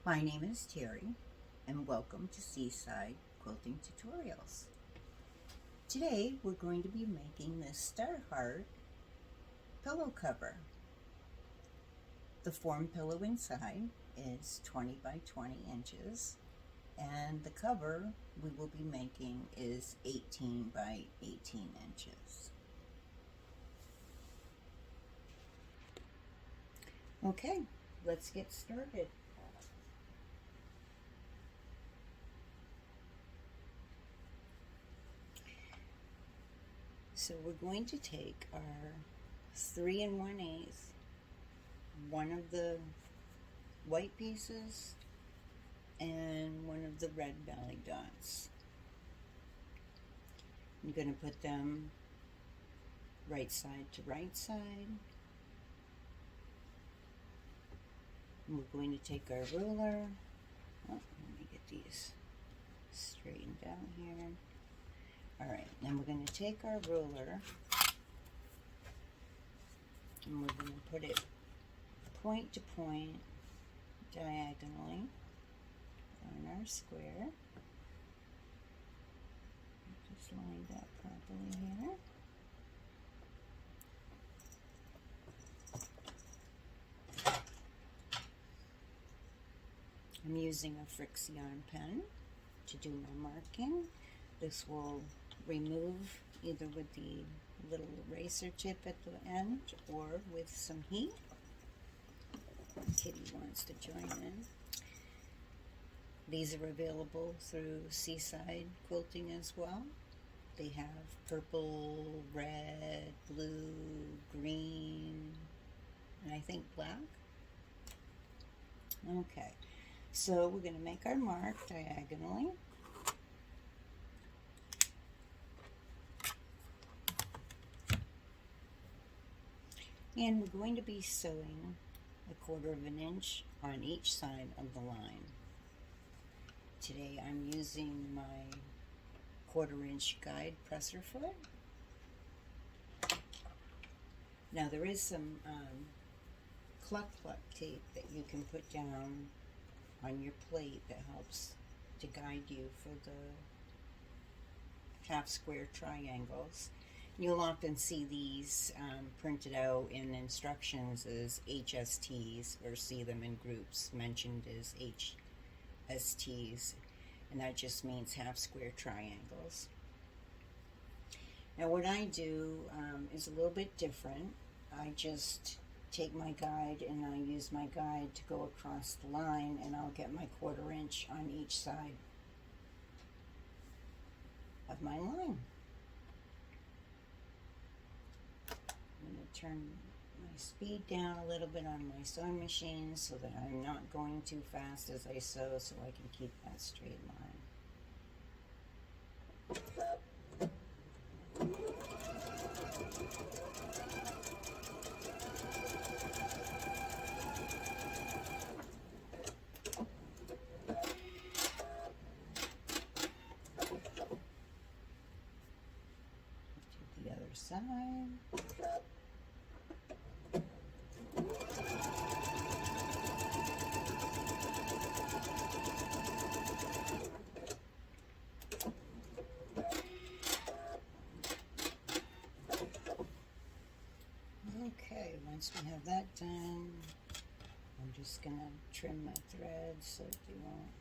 My name is Terry, and welcome to Seaside Quilting Tutorials. Today we're going to be making this Star Heart pillow cover. The form pillow inside is 20 by 20 inches, and the cover we will be making is 18 by 18 inches. Okay, let's get started. So we're going to take our 3 1/8, one of the white pieces and one of the red belly dots. I'm going to put them right side to right side. And we're going to take our ruler. Let me get these straightened out here. Alright, then we're going to take our ruler and we're going to put it point to point diagonally on our square. Just line that properly here. I'm using a Frixion pen to do my marking. This will remove either with the little eraser tip at the end or with some heat. Kitty wants to join in. These are available through Seaside Quilting as well. They have purple, red, blue, green, and I think black. Okay, so we're going to make our mark diagonally. And we're going to be sewing 1/4 inch on each side of the line. Today I'm using my 1/4 inch guide presser foot. Now there is some cluck tape that you can put down on your plate that helps to guide you for the half square triangles. You'll often see these printed out in instructions as HSTs, or see them in groups mentioned as HSTs, and that just means half square triangles. Now what I do is a little bit different. I just take my guide and I use my guide to go across the line, and I'll get my 1/4 inch on each side of my line. I'm going to turn my speed down a little bit on my sewing machine so that I'm not going too fast as I sew, so I can keep that straight line. To the other side. Okay, once we have that done, I'm just going to trim my threads so that they won't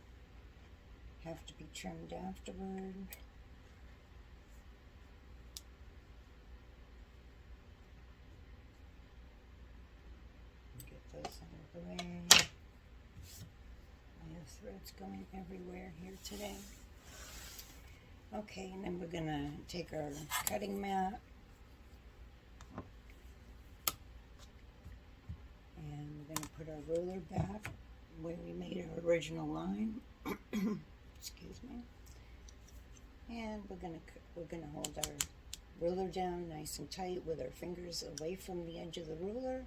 have to be trimmed afterward. Get those out of the way. I have threads going everywhere here today. Okay, and then we're going to take our cutting mat and we're going to put our ruler back where we made our original line. Excuse me. And we're going to hold our ruler down nice and tight with our fingers away from the edge of the ruler,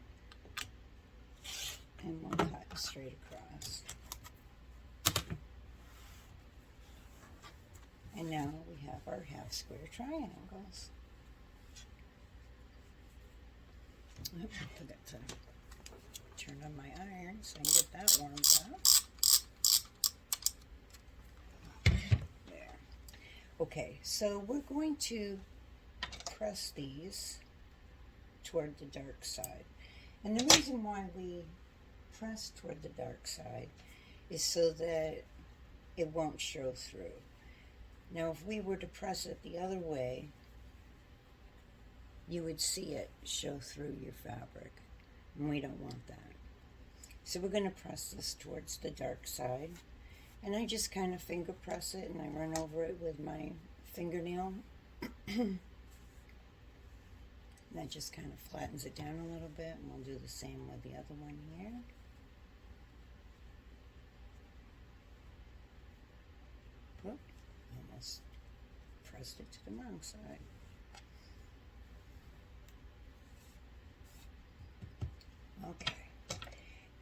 and we'll cut straight across. And now we have our half square triangles. Oops, I forgot to turn on my iron so I can get that warmed up. Okay, so we're going to press these toward the dark side. And the reason why we press toward the dark side is so that it won't show through. Now, if we were to press it the other way, you would see it show through your fabric, and we don't want that. So we're going to press this towards the dark side, and I just kind of finger press it, and I run over it with my fingernail. And that just kind of flattens it down a little bit, and we'll do the same with the other one here. Oop, almost pressed it to the wrong side. Okay,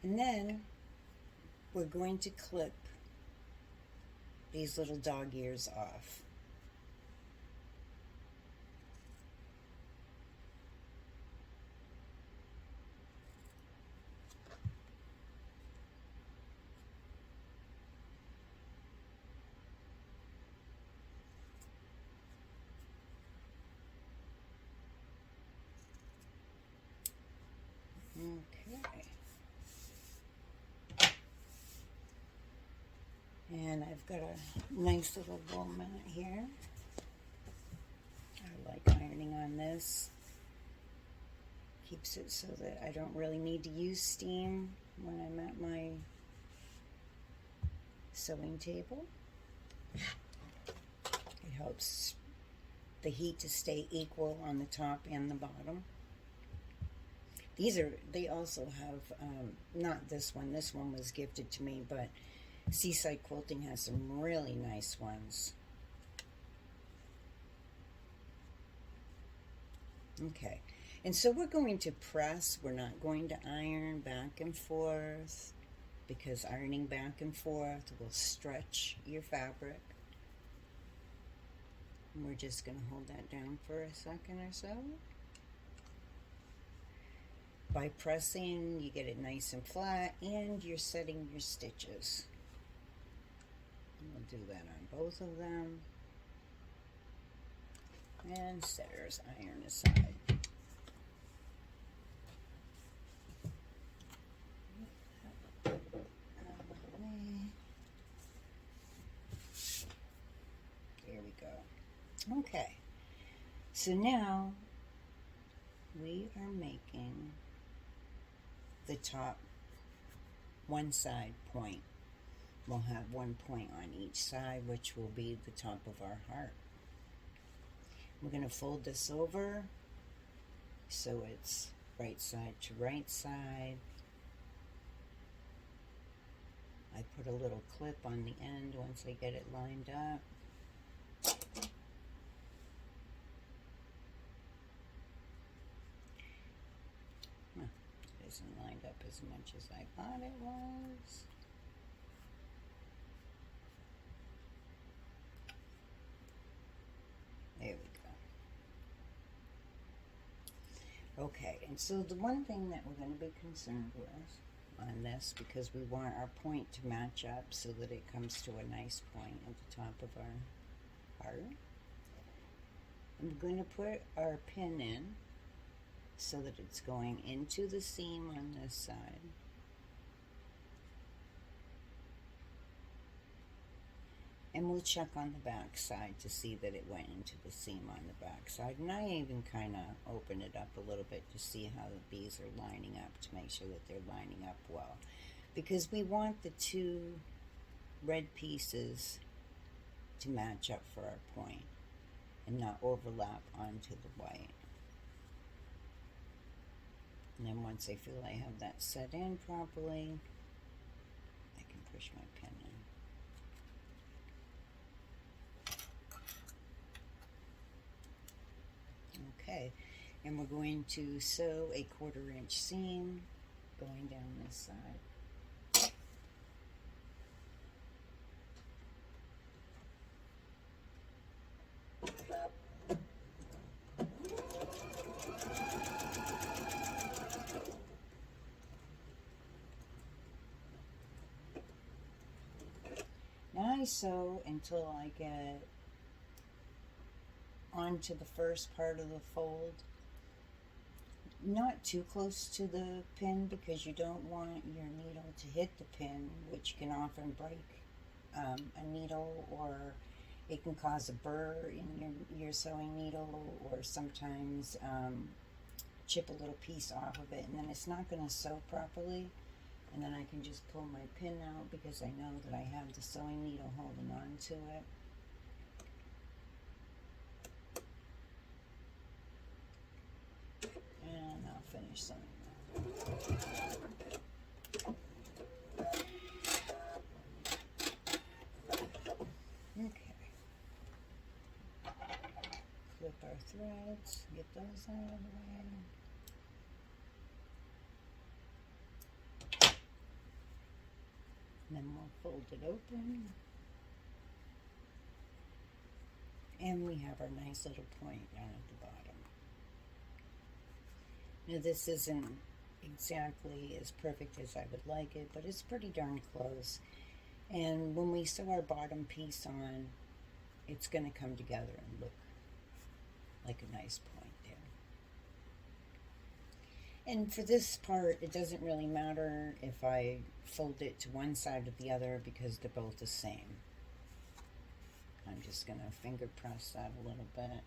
and then we're going to clip these little dog ears off. Okay. And I've got a nice little wool mat here. I like ironing on this. Keeps it so that I don't really need to use steam when I'm at my sewing table. It helps the heat to stay equal on the top and the bottom. They also have, not this one was gifted to me, but Seaside Quilting has some really nice ones. Okay, and so we're going to press, we're not going to iron back and forth, because ironing back and forth will stretch your fabric. And we're just going to hold that down for a second or so. By pressing, you get it nice and flat, and you're setting your stitches. And we'll do that on both of them. And set our iron aside. There we go. Okay, so now we are making the top one side point. We'll have one point on each side, which will be the top of our heart. We're going to fold this over so it's right side to right side. I put a little clip on the end once I get it lined up. It isn't lined up as much as I thought it was. There we go. Okay, and so the one thing that we're going to be concerned with on this, because we want our point to match up so that it comes to a nice point at the top of our heart, I'm going to put our pin in so that it's going into the seam on this side. And we'll check on the back side to see that it went into the seam on the back side. And I even kind of open it up a little bit to see how the bees are lining up, to make sure that they're lining up well. Because we want the two red pieces to match up for our point and not overlap onto the white. And then once I feel I have that set in properly, I can push my pin in. Okay, and we're going to sew a 1/4 inch seam going down this side. Now I sew until I get onto the first part of the fold. Not too close to the pin because you don't want your needle to hit the pin, which can often break a needle, or it can cause a burr in your sewing needle, or sometimes chip a little piece off of it, and then it's not going to sew properly. And then I can just pull my pin out because I know that I have the sewing needle holding on to it. And I'll finish sewing that. Okay. Clip our threads, get those out of the way. And then we'll fold it open. And we have our nice little point down at the bottom. Now this isn't exactly as perfect as I would like it, but it's pretty darn close. And when we sew our bottom piece on, it's going to come together and look like a nice point there. And for this part, it doesn't really matter if I fold it to one side or the other because they're both the same. I'm just going to finger press that a little bit.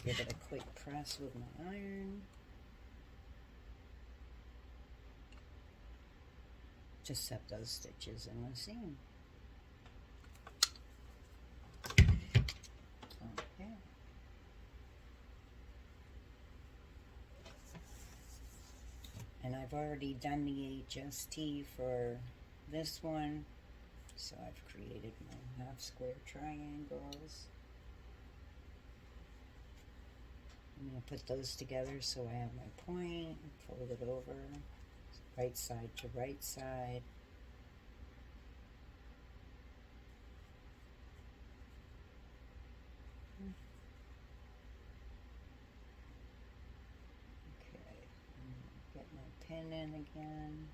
Give it a quick press with my iron to set those stitches in the seam. Okay. And I've already done the HST for this one, so I've created my half square triangles. I'm going to put those together so I have my point, fold it over, right side to right side. Okay, get my pin in again.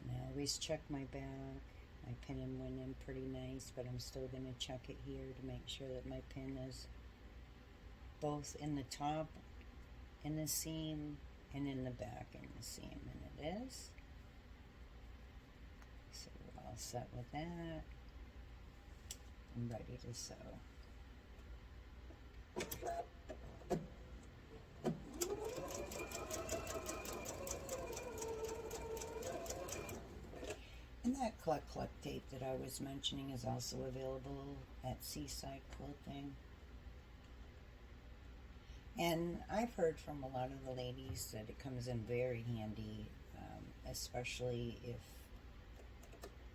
And I always check my back. My pin went in pretty nice, but I'm still going to check it here to make sure that my pin is both in the top in the seam and in the back in the seam, and it is. So we're all set with that. I'm ready to sew. And that Cluck Cluck tape that I was mentioning is also available at Seaside Quilting. And I've heard from a lot of the ladies that it comes in very handy, especially if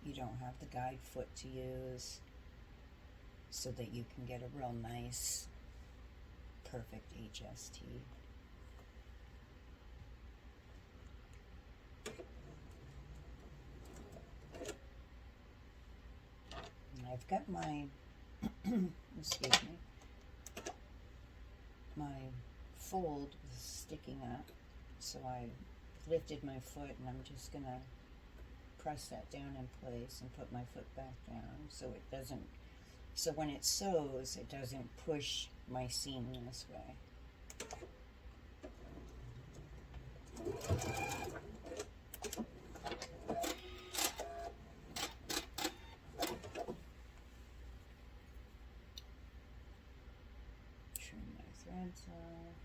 you don't have the guide foot to use, so that you can get a real nice, perfect HST. I've got my, excuse me, my fold is sticking up, so I lifted my foot and I'm just going to press that down in place and put my foot back down so it doesn't, so when it sews, it doesn't push my seam this way. Threads off.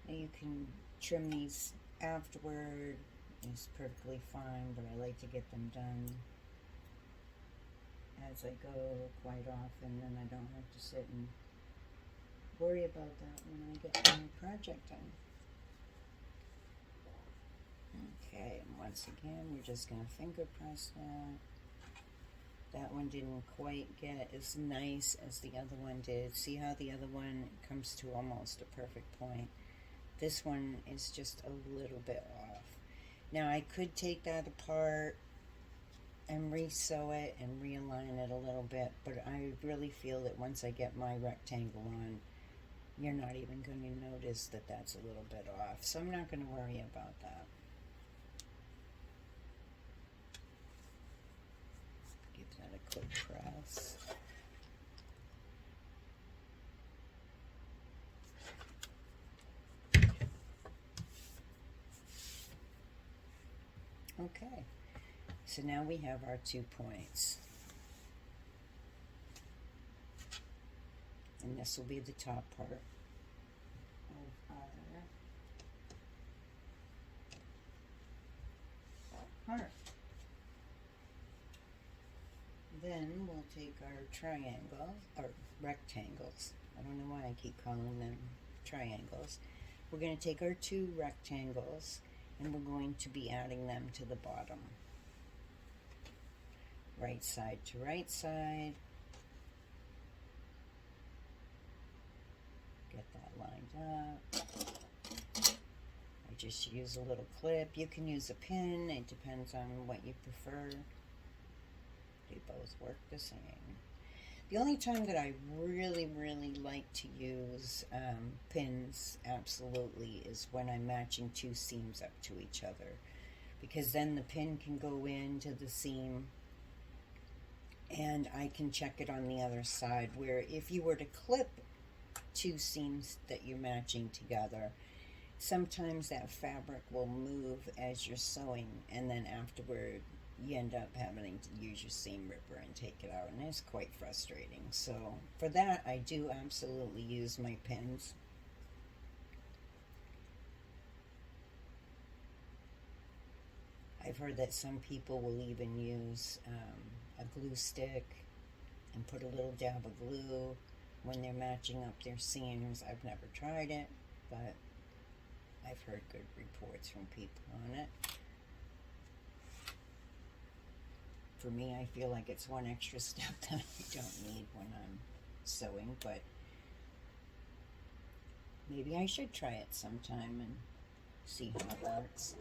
Now you can trim these afterward, it's perfectly fine, but I like to get them done as I go quite often, and I don't have to sit and worry about that when I get my project done. Okay, and once again, we're just going to finger press that. That one didn't quite get as nice as the other one did. See how the other one comes to almost a perfect point? This one is just a little bit off. Now I could take that apart and re-sew it and realign it a little bit, but I really feel that once I get my rectangle on, you're not even going to notice that that's a little bit off. So I'm not going to worry about that. Give that a quick press. Okay, so now we have our 2 points. And this will be the top part of our heart. Then we'll take our triangles, or rectangles. I don't know why I keep calling them triangles. We're going to take our 2 rectangles and we're going to be adding them to the bottom. Right side to right side. Get that lined up. I just use a little clip. You can use a pin. It depends on what you prefer. They both work the same. The only time that I really like to use pins, absolutely, is when I'm matching 2 seams up to each other. Because then the pin can go into the seam and I can check it on the other side. Where if you were to clip 2 seams that you're matching together, sometimes that fabric will move as you're sewing, and then afterward you end up having to use your seam ripper and take it out, and it's quite frustrating. So for that, I do absolutely use my pins. I've heard that some people will even use a glue stick and put a little dab of glue when they're matching up their seams. I've never tried it, but I've heard good reports from people on it. For me, I feel like it's one extra step that I don't need when I'm sewing, but maybe I should try it sometime and see how it works.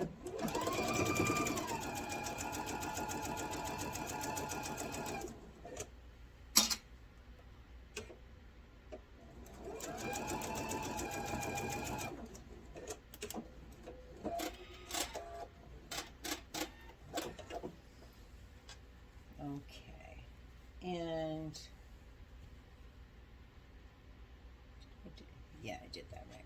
Okay, and yeah, I did that right.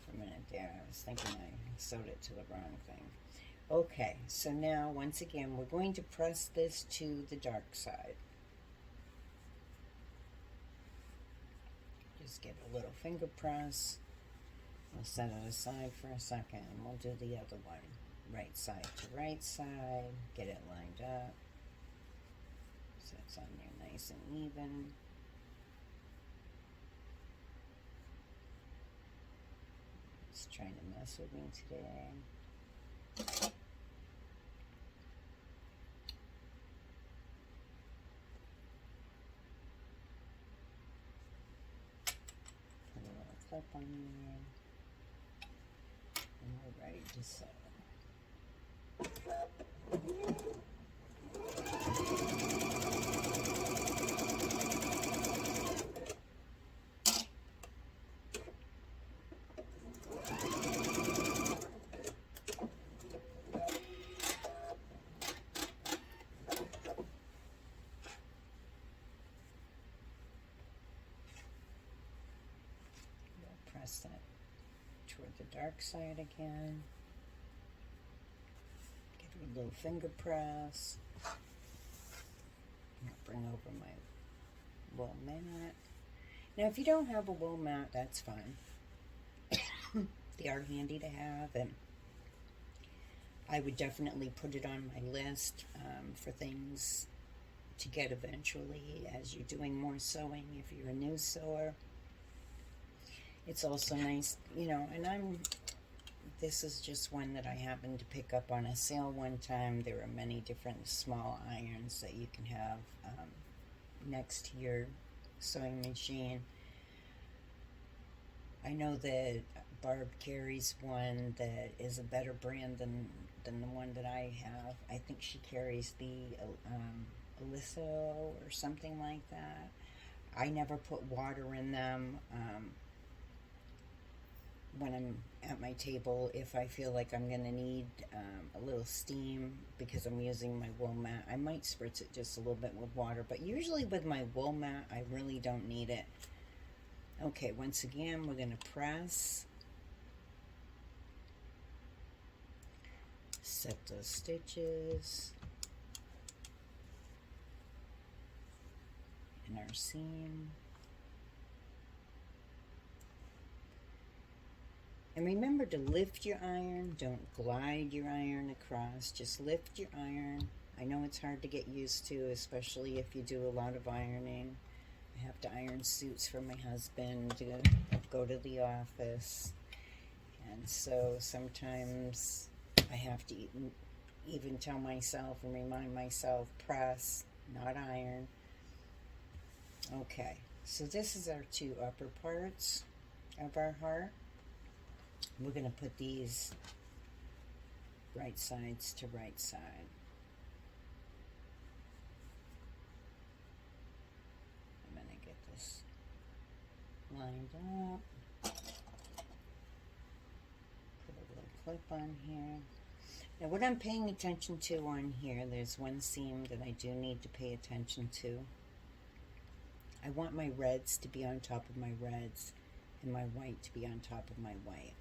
For a minute there, I was thinking I sewed it to the wrong thing. Okay, so now once again, we're going to press this to the dark side. Just give it a little finger press. We'll set it aside for a second and we'll do the other one. Right side to right side, get it lined up. So it's on there nice and even. It's trying to mess with me today. Put a little clip on there. And we're ready to sew. Press that toward the dark side again. Give it a little finger press. Bring over my wool mat. Now, if you don't have a wool mat, that's fine. They are handy to have, and I would definitely put it on my list for things to get eventually as you're doing more sewing if you're a new sewer. It's also nice, you know, and this is just one that I happened to pick up on a sale one time. There are many different small irons that you can have next to your sewing machine. I know that Barb carries one that is a better brand than the one that I have. I think she carries the Alysso or something like that. I never put water in them. when I'm at my table, if I feel like I'm going to need a little steam because I'm using my wool mat, I might spritz it just a little bit with water. But usually with my wool mat, I really don't need it. Okay, once again, we're going to press. Set those stitches in our seam. And remember to lift your iron. Don't glide your iron across. Just lift your iron. I know it's hard to get used to, especially if you do a lot of ironing. I have to iron suits for my husband to go to the office. And so sometimes I have to even tell myself and remind myself, press, not iron. Okay, so this is our two upper parts of our heart. We're going to put these right sides to right side. I'm going to get this lined up. Put a little clip on here. Now what I'm paying attention to on here, there's one seam that I do need to pay attention to. I want my reds to be on top of my reds and my white to be on top of my white.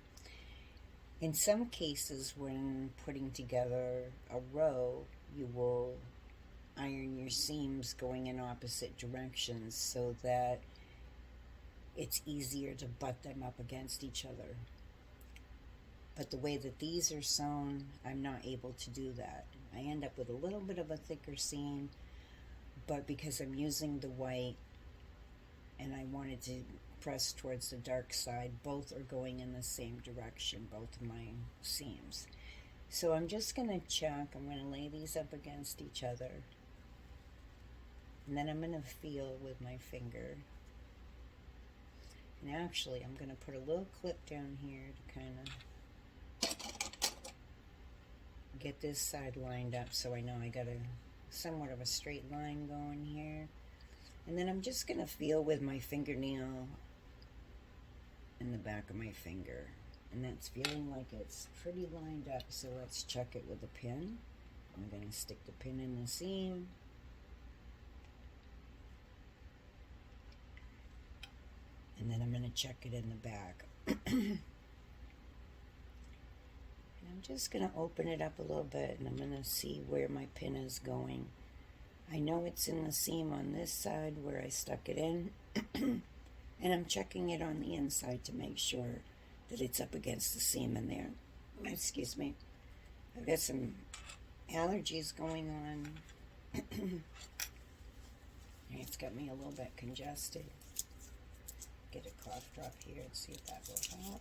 In some cases, when putting together a row, you will iron your seams going in opposite directions so that it's easier to butt them up against each other. But the way that these are sewn, I'm not able to do that. I end up with a little bit of a thicker seam, but because I'm using the white and I wanted to press towards the dark side, both are going in the same direction, both of my seams. So I'm just going to check. I'm going to lay these up against each other, and then I'm going to feel with my finger. And actually I'm going to put a little clip down here to kind of get this side lined up so I know I got a somewhat of a straight line going here. And then I'm just going to feel with my fingernail in the back of my finger, and that's feeling like it's pretty lined up. So let's check it with a pin. I'm going to stick the pin in the seam, and then I'm going to check it in the back. And I'm just going to open it up a little bit, and I'm going to see where my pin is going. I know it's in the seam on this side where I stuck it in. And I'm checking it on the inside to make sure that it's up against the seam in there. Excuse me. I've got some allergies going on. It's got me a little bit congested. Get a cough drop here and see if that will help.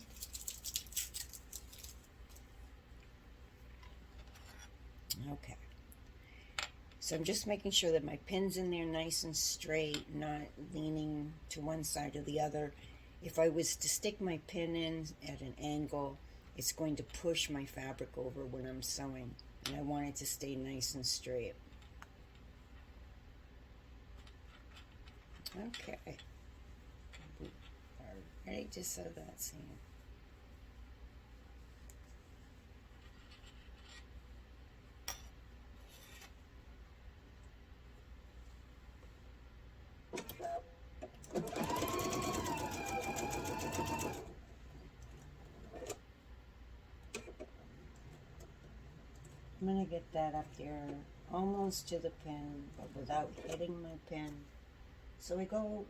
Okay. So I'm just making sure that my pin's in there nice and straight, not leaning to one side or the other. If I was to stick my pin in at an angle, it's going to push my fabric over when I'm sewing, and I want it to stay nice and straight. Okay. We are ready to sew that seam. I'm going to get that up there almost to the pin, but without hitting my pin. So we go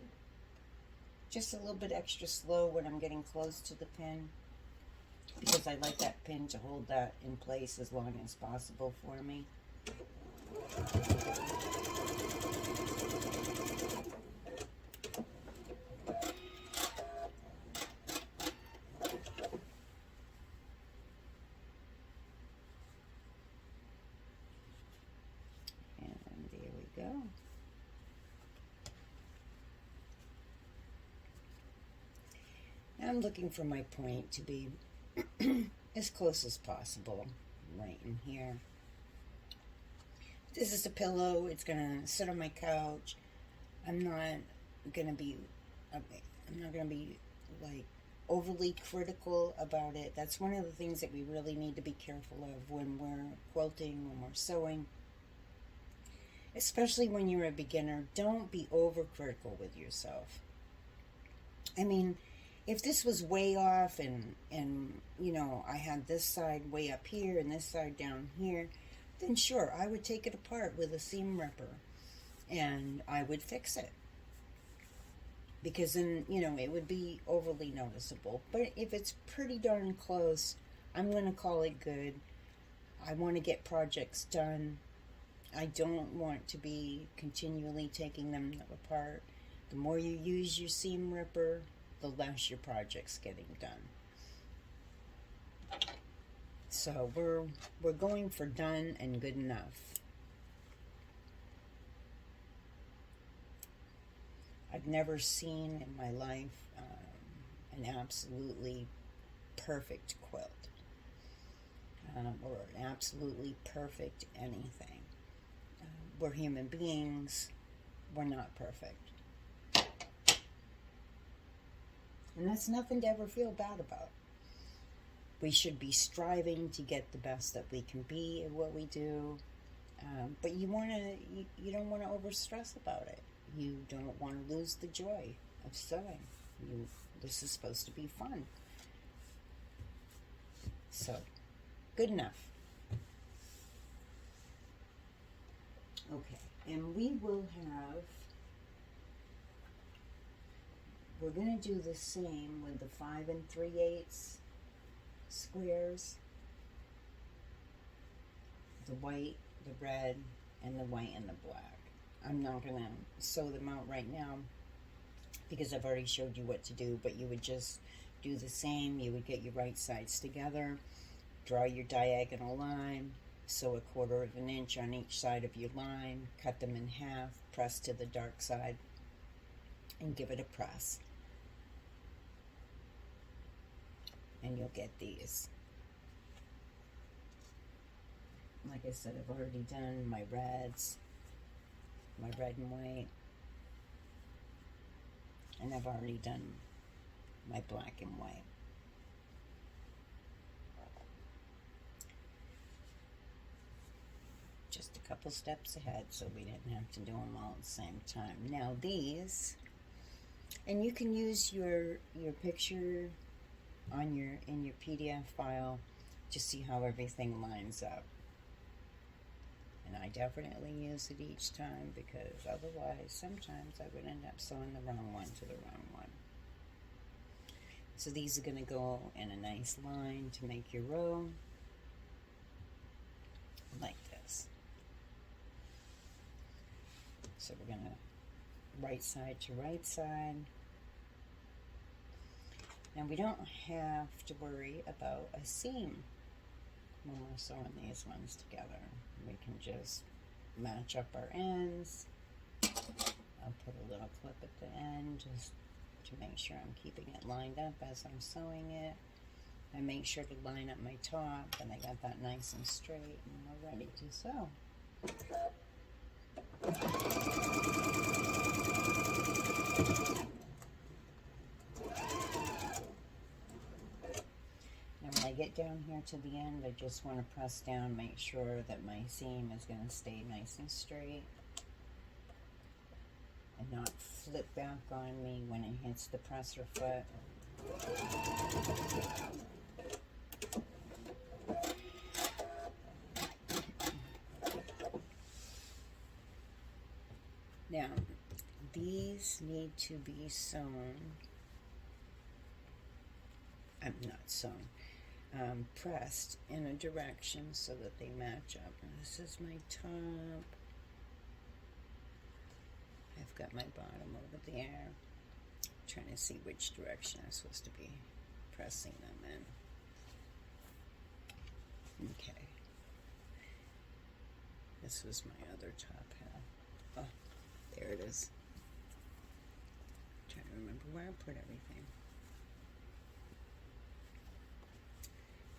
just a little bit extra slow when I'm getting close to the pin, because I like that pin to hold that in place as long as possible for me. Go. Now I'm looking for my point to be as close as possible, right in here. This is a pillow. It's gonna sit on my couch. I'm not gonna be like overly critical about it. That's one of the things that we really need to be careful of when we're quilting, when we're sewing. Especially when you're a beginner, don't be overcritical with yourself. I mean, if this was way off and you know, I had this side way up here and this side down here, then sure, I would take it apart with a seam ripper and I would fix it. Because then, you know, it would be overly noticeable. But if it's pretty darn close, I'm going to call it good. I want to get projects done. I don't want to be continually taking them apart. The more you use your seam ripper, the less your project's getting done. So we're going for done and good enough. I've never seen in my life an absolutely perfect quilt or an absolutely perfect anything. We're human beings. We're not perfect. And that's nothing to ever feel bad about. We should be striving to get the best that we can be at what we do. But you don't want to overstress about it. You don't want to lose the joy of sewing. This is supposed to be fun. So, good enough. Okay, and we're going to do the same with the 5 3/8 squares. The white, the red, and the white and the black. I'm not going to sew them out right now because I've already showed you what to do, but you would just do the same. You would get your right sides together, draw your diagonal line, sew 1/4 of an inch on each side of your line, cut them in half, press to the dark side, and give it a press. And you'll get these. Like I said, I've already done my reds, my red and white, and I've already done my black and white. Just a couple steps ahead, so we didn't have to do them all at the same time. Now these, and you can use your picture on in your PDF file to see how everything lines up. And I definitely use it each time because otherwise sometimes I would end up sewing the wrong one to the wrong one. So these are going to go in a nice line to make your row, like this. So we're going to right side to right side. And we don't have to worry about a seam when we're sewing these ones together. We can just match up our ends. I'll put a little clip at the end just to make sure I'm keeping it lined up as I'm sewing it. I make sure to line up my top, and I got that nice and straight, and we're ready to sew. When I get down here to the end, I just want to press down, make sure that my seam is going to stay nice and straight and not flip back on me when it hits the presser foot. Now, these need to be sewn. I'm not sewn. Pressed in a direction so that they match up. And this is my top. I've got my bottom over there. I'm trying to see which direction I'm supposed to be pressing them in. Okay. This was my other top half. Oh, there it is. I'm trying to remember where I put everything.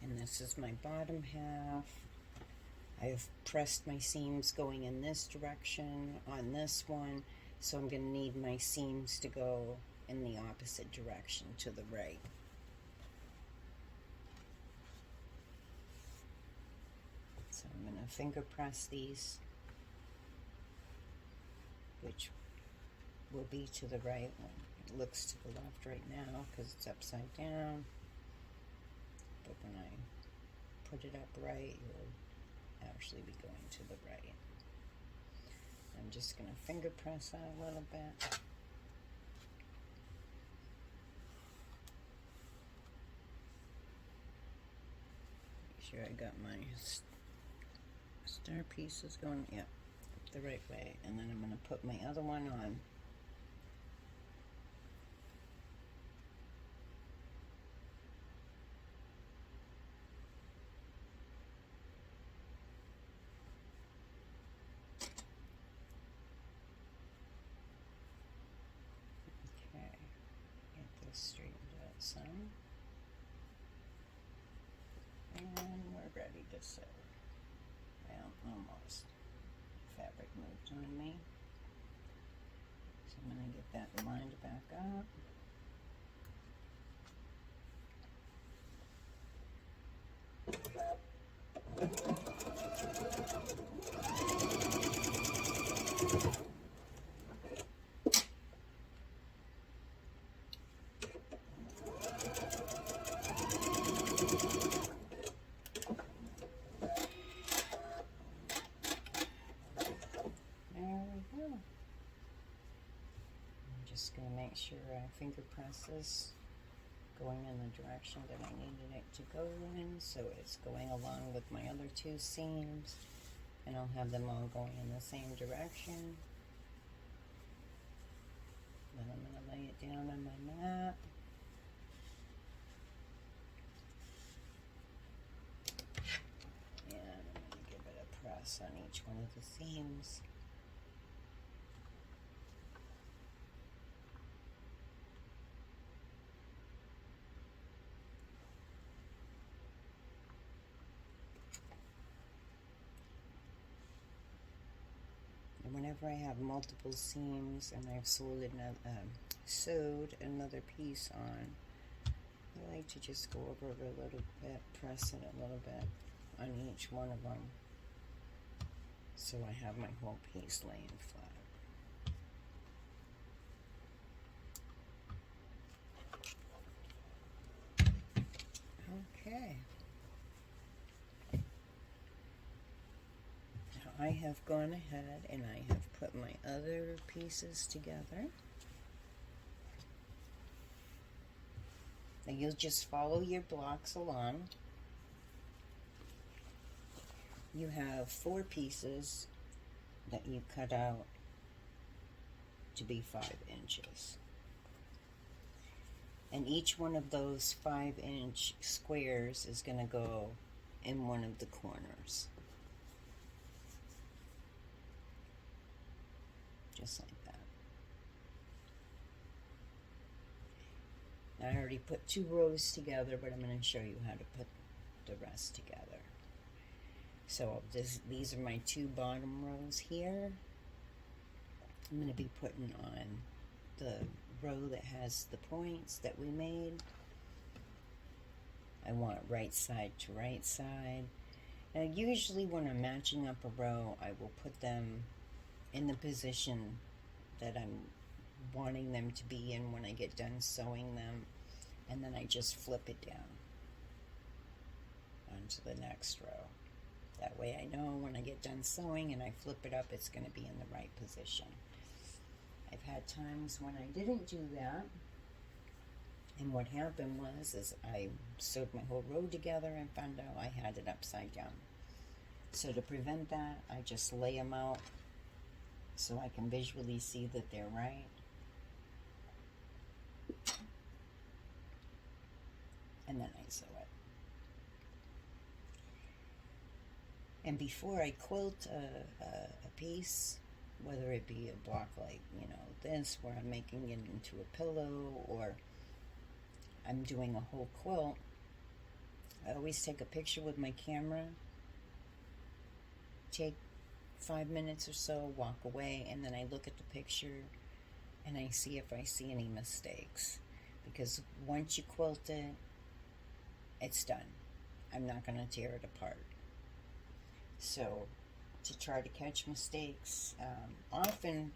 And this is my bottom half. I've pressed my seams going in this direction on this one, so I'm going to need my seams to go in the opposite direction to the right. I'm going to finger press these, which will be to the right one. It looks to the left right now because it's upside down, but when I put it upright, it will actually be going to the right. I'm just going to finger press that a little bit. Make sure I got my star pieces going, yeah, the right way. And then I'm going to put my other one on. Okay, get this straightened out some. And we're ready to sew. Well, almost. Fabric moved on me. So I'm going to get that lined back up. Just going to make sure I finger press this going in the direction that I needed it to go in, so it's going along with my other two seams, and I'll have them all going in the same direction. Then I'm going to lay it down on my mat. And I'm going to give it a press on each one of the seams. Whenever I have multiple seams and I've sewed another piece on, I like to just go over it a little bit, press it a little bit on each one of them, so I have my whole piece laying flat. Okay. I have gone ahead and I have put my other pieces together. Now you'll just follow your blocks along. You have 4 pieces that you cut out to be 5 inches. And each one of those 5-inch squares is going to go in one of the corners. Just like that. I already put 2 rows together, but I'm going to show you how to put the rest together. So these are my 2 bottom rows here. I'm going to be putting on the row that has the points that we made. I want right side to right side. Now usually when I'm matching up a row, I will put them in the position that I'm wanting them to be in when I get done sewing them, and then I just flip it down onto the next row. That way I know when I get done sewing and I flip it up, it's going to be in the right position. I've had times when I didn't do that, and what happened was I sewed my whole row together and found out I had it upside down. So to prevent that, I just lay them out so I can visually see that they're right. And then I sew it. And before I quilt a piece, whether it be a block like, this, where I'm making it into a pillow, or I'm doing a whole quilt, I always take a picture with my camera, take 5 minutes or so, walk away, and then I look at the picture and I see if I see any mistakes. Because once you quilt it, it's done. I'm not going to tear it apart. So to try to catch mistakes, often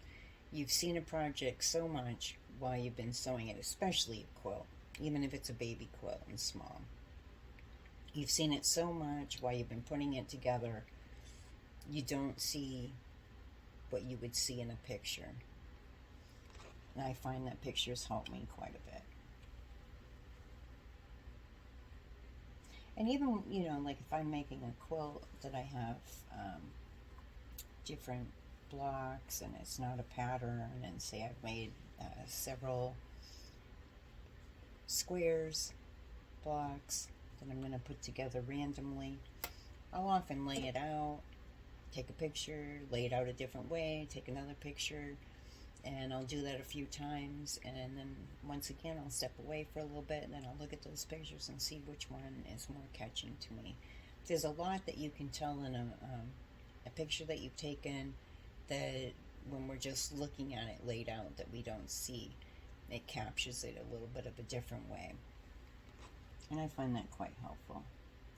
you've seen a project so much while you've been sewing it, especially a quilt, even if it's a baby quilt and small. You've seen it so much while you've been putting it together, you don't see what you would see in a picture. And I find that pictures help me quite a bit. And even, you know, like if I'm making a quilt that I have different blocks and it's not a pattern, and say I've made several squares, blocks that I'm going to put together randomly, I'll often lay it out, take a picture, lay it out a different way, take another picture, and I'll do that a few times, and then once again I'll step away for a little bit, and then I'll look at those pictures and see which one is more catching to me. There's a lot that you can tell in a picture that you've taken that when we're just looking at it laid out that we don't see. It captures it a little bit of a different way, and I find that quite helpful.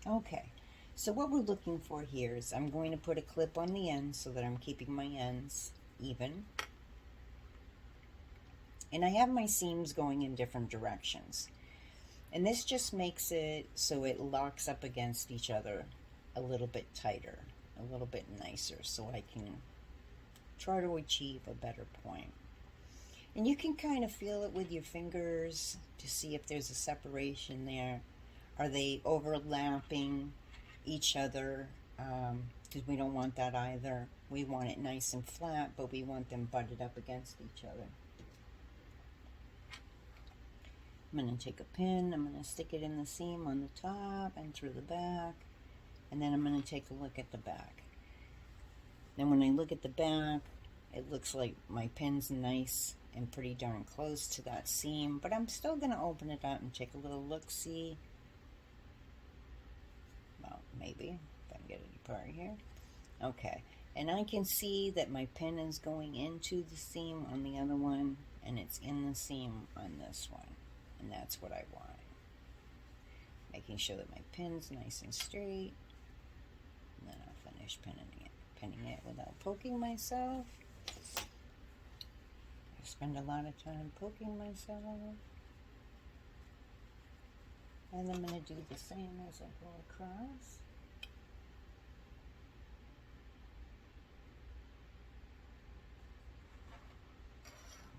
Okay, so what we're looking for here is I'm going to put a clip on the end so that I'm keeping my ends even. And I have my seams going in different directions. And this just makes it so it locks up against each other a little bit tighter, a little bit nicer, so I can try to achieve a better point. And you can kind of feel it with your fingers to see if there's a separation there. Are they overlapping each other? Because we don't want that either. We want it nice and flat, but we want them butted up against each other. I'm going to take a pin, I'm going to stick it in the seam on the top and through the back, and then I'm going to take a look at the back. Then when I look at the back, it looks like my pin's nice and pretty darn close to that seam, but I'm still going to open it up and take a little look-see. Well, maybe, if I can get it apart here. Okay, and I can see that my pin is going into the seam on the other one, and it's in the seam on this one. And that's what I want. Making sure that my pin's nice and straight. And then I'll finish pinning it without poking myself. I spend a lot of time poking myself. And I'm going to do the same as I go across.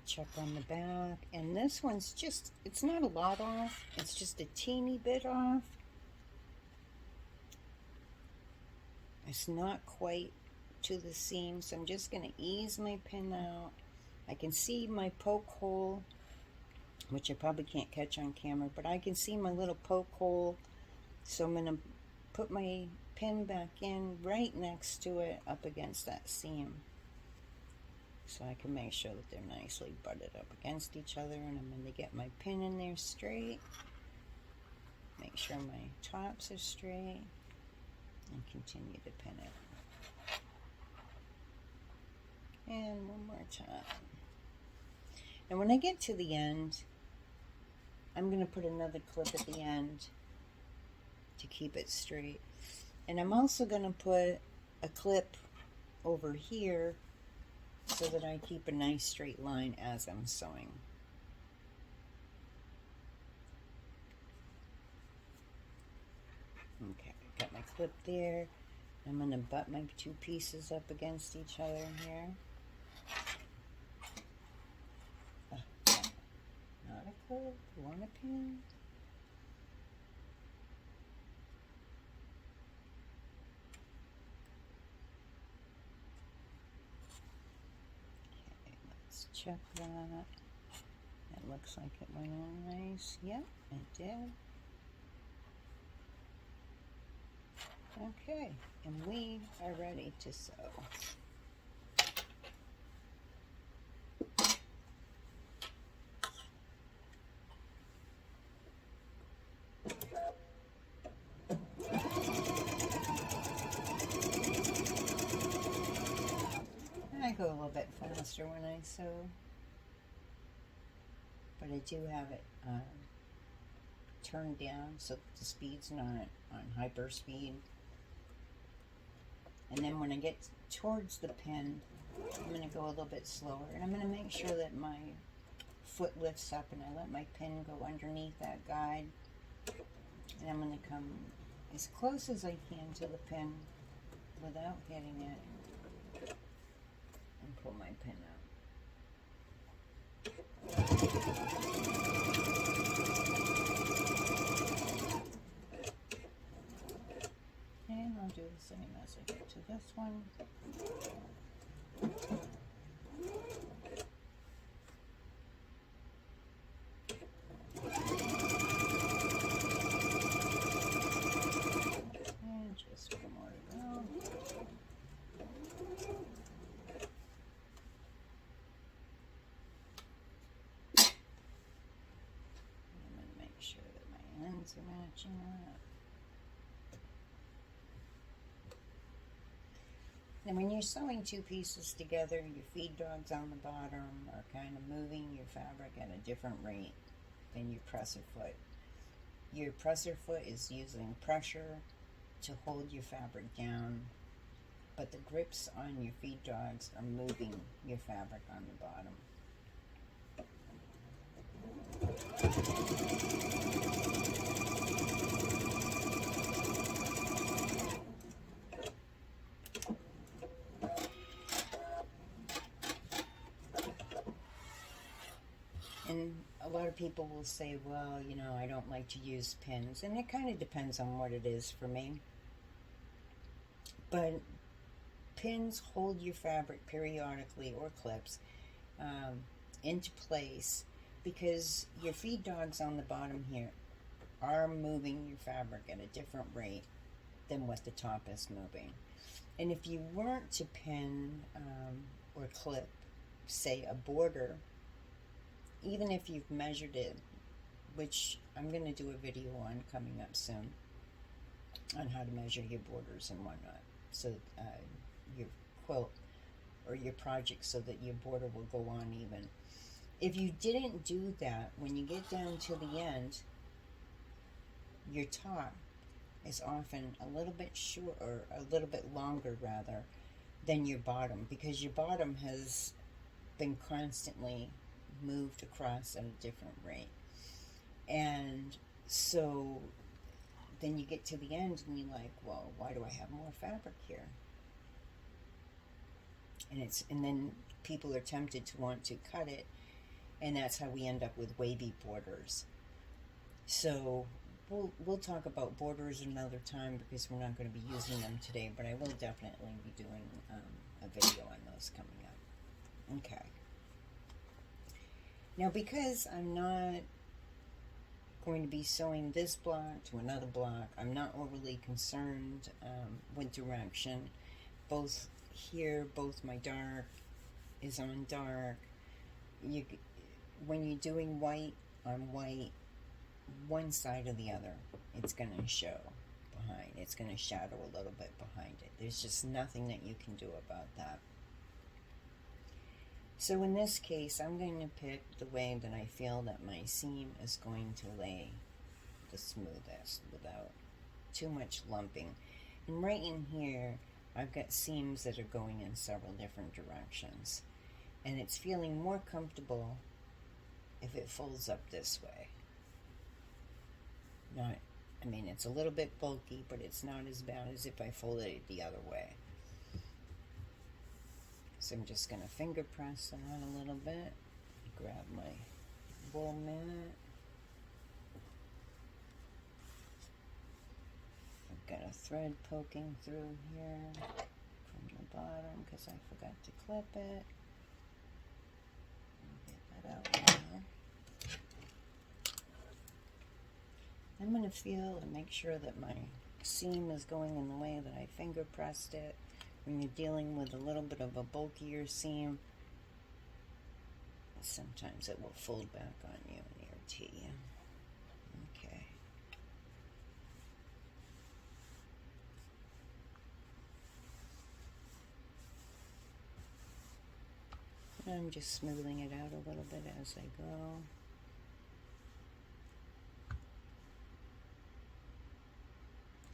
Check on the back, and this one's just, it's not a lot off, it's just a teeny bit off. It's not quite to the seam, so I'm just going to ease my pin out. I can see my poke hole, which I probably can't catch on camera, but I can see my little poke hole, so I'm going to put my pin back in right next to it up against that seam. So I can make sure that they're nicely butted up against each other, and I'm going to get my pin in there straight. Make sure my tops are straight, and continue to pin it. And one more time. And when I get to the end, I'm going to put another clip at the end to keep it straight. And I'm also going to put a clip over here so that I keep a nice straight line as I'm sewing. Okay, got my clip there. I'm going to butt my two pieces up against each other here. Not a clip, you want a pin? Check that. It looks like it went on nice. Yep, it did. Okay, and we are ready to sew. I go a little bit faster when I sew, but I do have it turned down so that the speed's not on hyper speed. And then when I get towards the pin, I'm going to go a little bit slower. And I'm going to make sure that my foot lifts up and I let my pin go underneath that guide. And I'm going to come as close as I can to the pin without hitting it and pull my pin out. And I'll do the same as I get to this one. And just one more to go. I'm going to make sure that my ends are matching up. And when you're sewing two pieces together, your feed dogs on the bottom are kind of moving your fabric at a different rate than your presser foot. Your presser foot is using pressure to hold your fabric down, but the grips on your feed dogs are moving your fabric on the bottom. And a lot of people will say, well, you know, I don't like to use pins. And it kind of depends on what it is for me. But pins hold your fabric periodically, or clips, into place because your feed dogs on the bottom here are moving your fabric at a different rate than what the top is moving. And if you weren't to pin or clip, say, a border, even if you've measured it, which I'm going to do a video on coming up soon, on how to measure your borders and whatnot, so your quilt or your project, so that your border will go on even. If you didn't do that, when you get down to the end, your top is often a little bit short, or a little bit longer rather, than your bottom, because your bottom has been constantly moved across at a different rate. And so then you get to the end and you're like, well, why do I have more fabric here? And then people are tempted to want to cut it, and that's how we end up with wavy borders. So we'll talk about borders another time, because we're not going to be using them today, but I will definitely be doing a video on those coming up. Okay. Now, because I'm not going to be sewing this block to another block, I'm not overly concerned with direction. Both here, both my dark is on dark. When you're doing white on white, one side or the other, it's going to show behind. It's going to shadow a little bit behind it. There's just nothing that you can do about that. So in this case, I'm going to pick the way that I feel that my seam is going to lay the smoothest without too much lumping. And right in here, I've got seams that are going in several different directions. And it's feeling more comfortable if it folds up this way. It's a little bit bulky, but it's not as bad as if I folded it the other way. So I'm just going to finger press it on a little bit. Grab my wool mat. I've got a thread poking through here from the bottom because I forgot to clip it. Get that out now. I'm going to feel and make sure that my seam is going in the way that I finger pressed it. When you're dealing with a little bit of a bulkier seam, sometimes it will fold back on you in your tea. Okay. And I'm just smoothing it out a little bit as I go.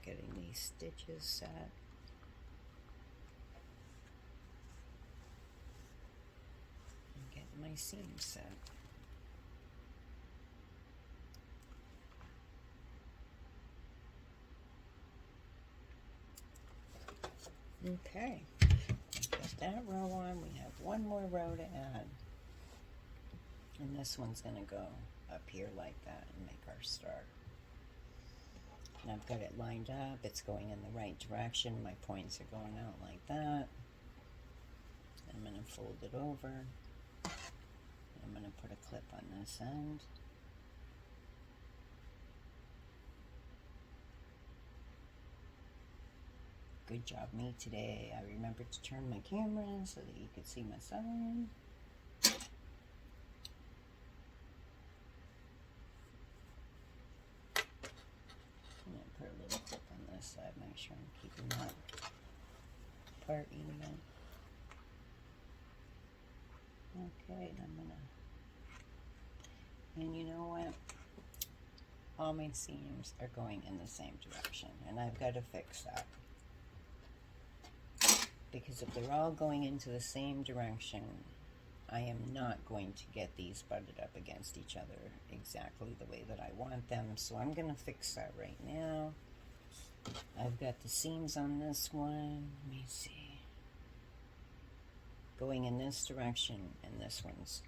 Getting these stitches set. my seam set. Okay, get that row on. We have one more row to add. And this one's going to go up here like that and make our start. And I've got it lined up. It's going in the right direction. My points are going out like that. I'm going to fold it over. I'm going to put a clip on this end. Good job me today. I remembered to turn my camera so that you could see my sign. I'm going to put a little clip on this side, make sure I'm keeping that part even. Okay, I'm going to, and you know what? All my seams are going in the same direction, and I've got to fix that. Because if they're all going into the same direction, I am not going to get these butted up against each other exactly the way that I want them. So I'm going to fix that right now. I've got the seams on this one. Let me see. Going in this direction, and this one's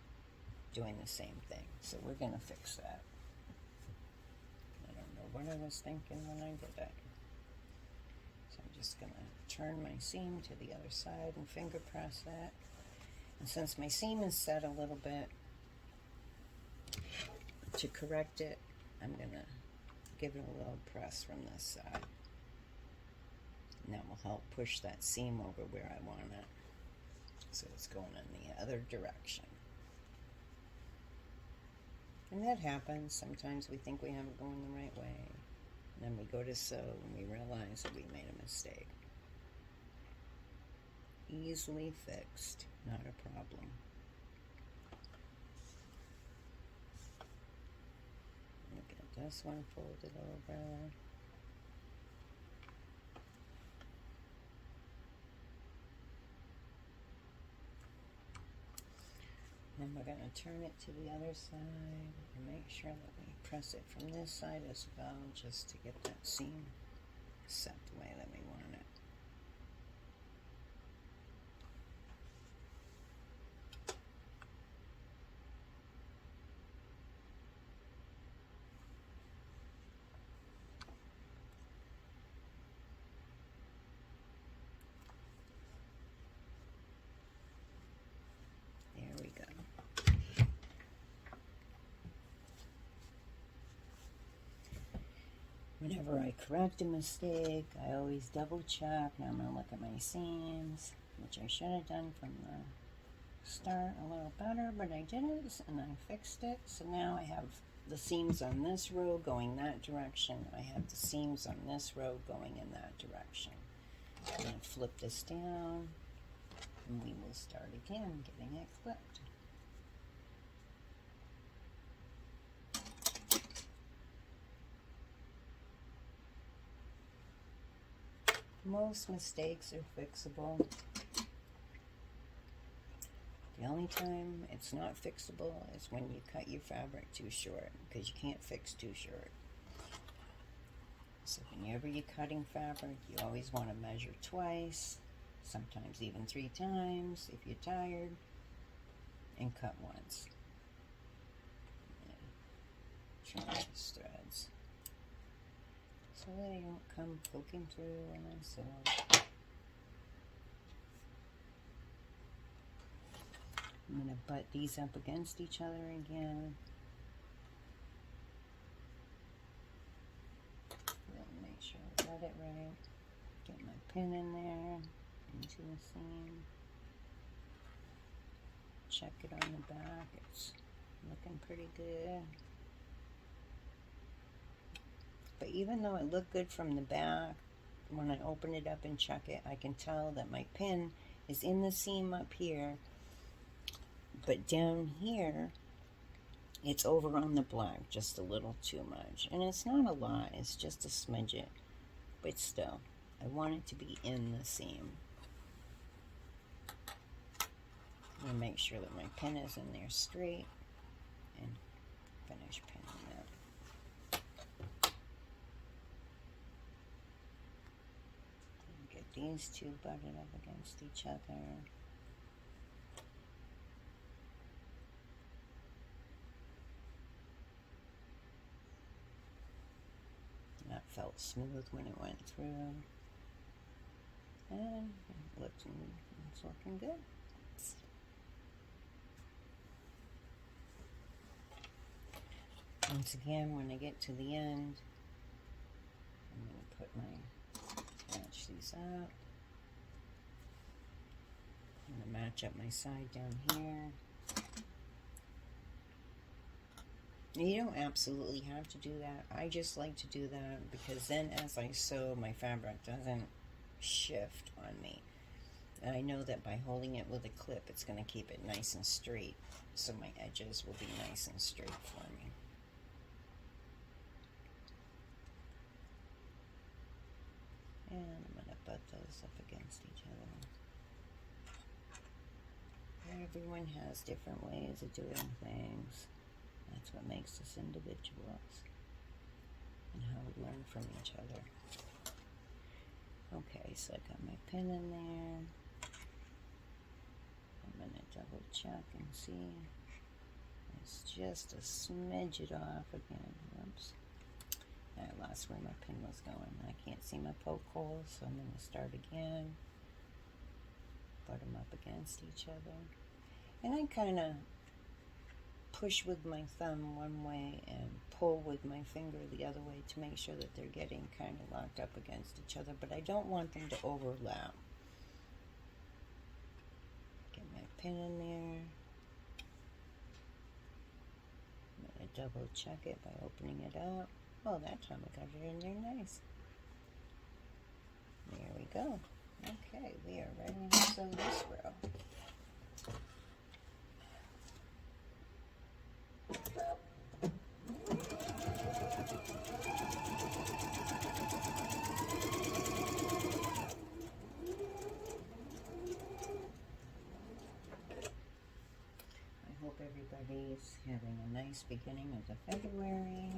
doing the same thing. So we're going to fix that. I don't know what I was thinking when I did that. So I'm just going to turn my seam to the other side and finger press that. And since my seam is set a little bit, to correct it, I'm going to give it a little press from this side. And that will help push that seam over where I want it. So it's going in the other direction. And that happens. Sometimes we think we have it going the right way. And then we go to sew and we realize that we made a mistake. Easily fixed, not a problem. Look at this one, fold it over. Then we're going to turn it to the other side and make sure that we press it from this side as well, just to get that seam set the way that we want it. There we go. Whenever I correct a mistake, I always double check. Now I'm going to look at my seams, which I should have done from the start a little better, but I didn't, and I fixed it. So now I have the seams on this row going that direction. I have the seams on this row going in that direction. I'm going to flip this down, and we will start again getting it clipped. Most mistakes are fixable. The only time it's not fixable is when you cut your fabric too short, because you can't fix too short. So whenever you're cutting fabric, you always want to measure twice, sometimes even 3 times if you're tired, and cut once. Trim these threads so they don't come poking through when I sew. I'm going to butt these up against each other again. Then make sure I got it right. Get my pin in there, into the seam. Check it on the back. It's looking pretty good. But even though it looked good from the back, when I open it up and check it, I can tell that my pin is in the seam up here, but down here, it's over on the black just a little too much. And it's not a lot, it's just a smidget, but still, I want it to be in the seam. I'm going to make sure that my pin is in there straight and finish pinning that. Get these two butted up against each other. That felt smooth when it went through. And it's looking good. Once again, when I get to the end, I'm going to put match these up. I'm going to match up my side down here. You don't absolutely have to do that. I just like to do that because then as I sew, my fabric doesn't shift on me. And I know that by holding it with a clip, it's going to keep it nice and straight. So my edges will be nice and straight for me. And I'm going to butt those up against each other. Everyone has different ways of doing things. That's what makes us individuals and how we learn from each other. Okay, so I got my pin in there. I'm going to double check and see. It's just a smidge it off again. Whoops. I lost where my pin was going. I can't see my poke hole, so I'm going to start again. Butt them up against each other. And I kind of push with my thumb one way and pull with my finger the other way to make sure that they're getting kind of locked up against each other, but I don't want them to overlap. Get my pin in there. I'm going to double check it by opening it up. Oh, that time I got it in there nice. There we go. Okay, we are ready to sew this row. Everybody's having a nice beginning of the February.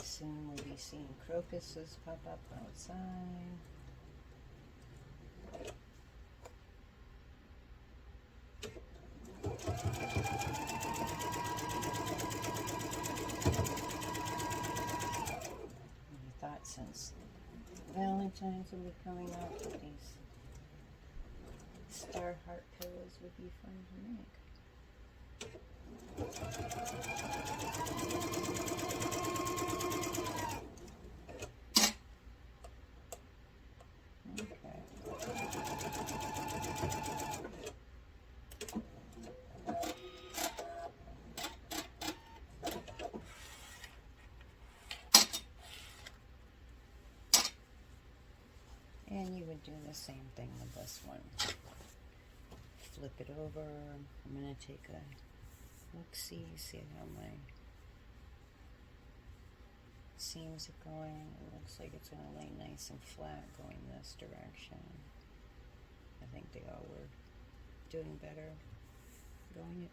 Soon we'll be seeing crocuses pop up outside. I thought since Valentine's will be coming up with these star heart pillows would be fun to make. Okay. And you would do the same thing with this one. Flip it over. I'm going to take a look-see, see how my seams are going. It looks like it's going to lay nice and flat going this direction. I think they all were doing better going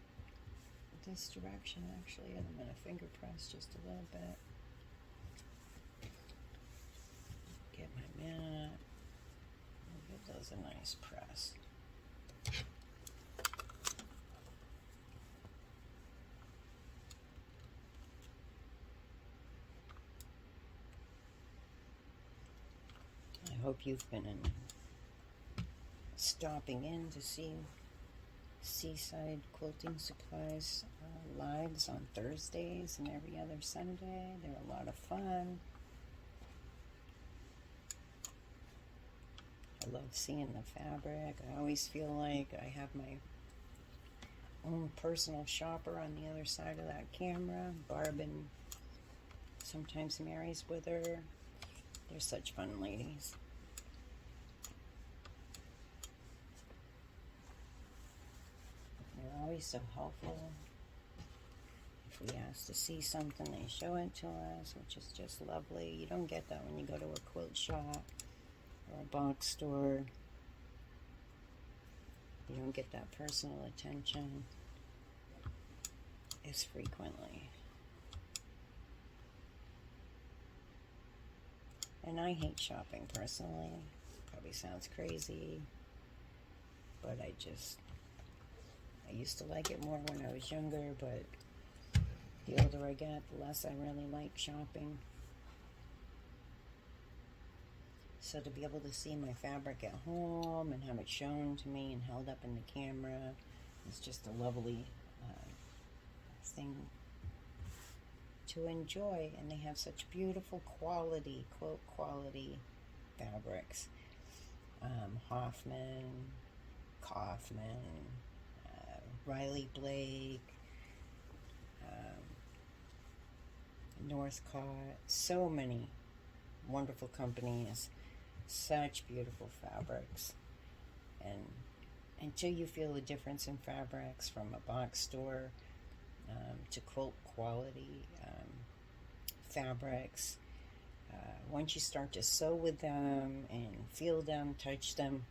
this direction actually, and I'm going to finger press just a little bit. Get my mat. Give those a nice press. I hope you've been stopping in to see Seaside Quilting Supplies lives on Thursdays and every other Sunday. They're a lot of fun. I love seeing the fabric. I always feel like I have my own personal shopper on the other side of that camera. Barb and sometimes Mary's with her. They're such fun ladies. They're always so helpful. If we ask to see something, they show it to us, which is just lovely. You don't get that when you go to a quilt shop or a box store. You don't get that personal attention as frequently. And I hate shopping personally. Probably sounds crazy, but I used to like it more when I was younger, but the older I get, the less I really like shopping. So to be able to see my fabric at home and have it shown to me and held up in the camera is just a lovely thing to enjoy. And they have such beautiful quality, quote, quality fabrics. Hoffman, Kaufman, Riley Blake, Northcott, so many wonderful companies, such beautiful fabrics. And until you feel the difference in fabrics from a box store to quilt quality fabrics, once you start to sew with them and feel them, touch them,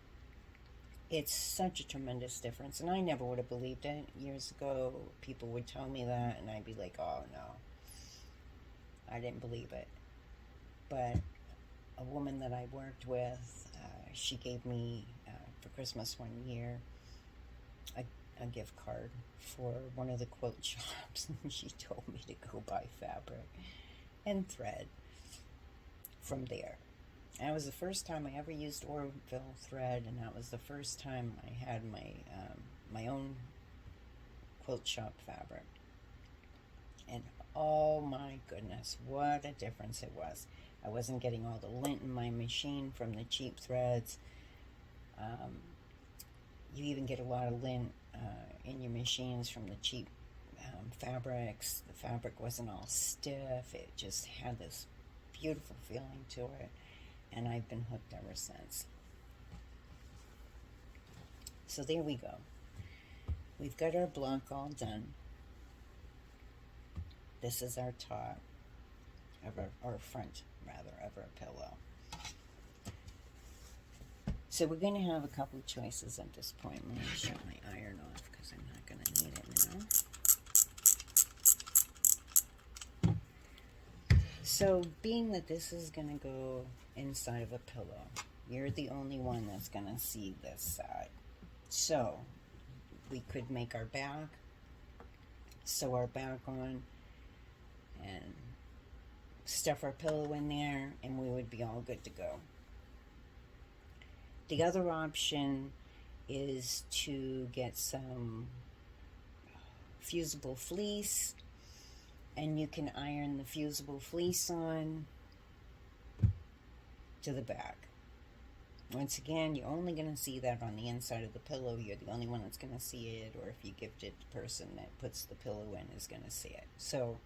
it's such a tremendous difference. And I never would have believed it years ago. People would tell me that, and I'd be like, oh no, I didn't believe it. But a woman that I worked with, she gave me for Christmas one year a gift card for one of the quilt shops, and she told me to go buy fabric and thread from there. And it was the first time I ever used Orville thread, and that was the first time I had my own quilt shop fabric. And oh my goodness, what a difference it was. I wasn't getting all the lint in my machine from the cheap threads. You even get a lot of lint in your machines from the cheap fabrics. The fabric wasn't all stiff. It just had this beautiful feeling to it. And I've been hooked ever since. So there we go. We've got our block all done. This is our top, or front, rather, of our pillow. So we're going to have a couple of choices at this point. Let me shut my iron off because I'm not going to need it now. So being that this is going to go inside of a pillow, you're the only one that's going to see this side. So we could make our back, sew our back on, and stuff our pillow in there, and we would be all good to go. The other option is to get some fusible fleece, and you can iron the fusible fleece on to the back. Once again, you're only going to see that on the inside of the pillow. You're the only one that's going to see it, or if you gift it, the person that puts the pillow in is going to see it. So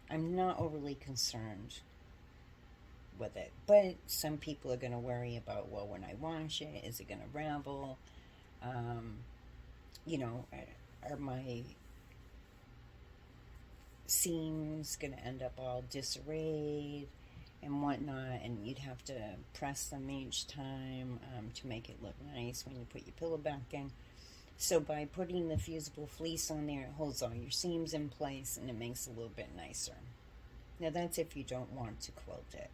I'm not overly concerned with it, but some people are going to worry about, well, when I wash it, is it going to ravel? Are my seams going to end up all disarrayed and whatnot? And you'd have to press them each time to make it look nice when you put your pillow back in. So by putting the fusible fleece on there, it holds all your seams in place and it makes it a little bit nicer. Now that's if you don't want to quilt it.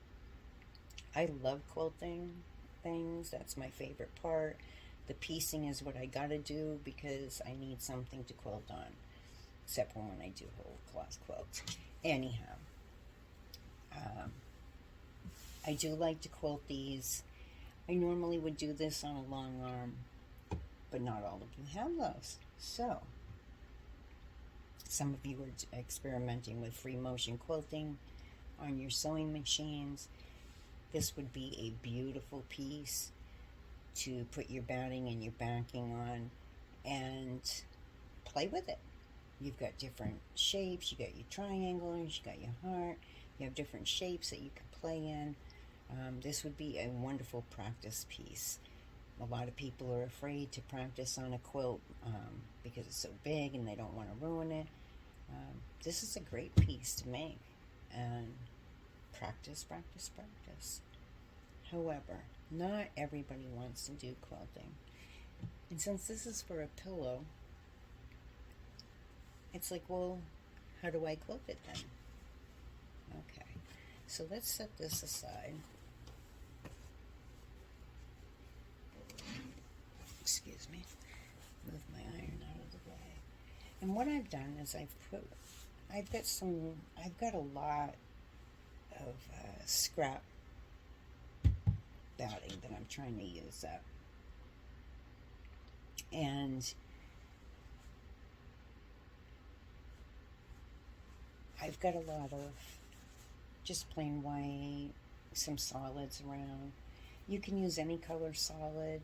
I love quilting things. That's my favorite part. The piecing is what I gotta do because I need something to quilt on. Except for when I do whole cloth quilts. Anyhow, I do like to quilt these. I normally would do this on a long arm, but not all of you have those. So, some of you are experimenting with free motion quilting on your sewing machines. This would be a beautiful piece to put your batting and your backing on and play with it. You've got different shapes. You got your triangles, you got your heart. You have different shapes that you can play in. This would be a wonderful practice piece. A lot of people are afraid to practice on a quilt because it's so big and they don't want to ruin it. This is a great piece to make, and practice, practice, practice. However, not everybody wants to do quilting. And since this is for a pillow, it's like, well, how do I quilt it then? Okay, so let's set this aside. Excuse me. Move my iron out of the way. And what I've done is I've got a lot of scrap batting that I'm trying to use up. And I've got a lot of just plain white, some solids around. You can use any color solid.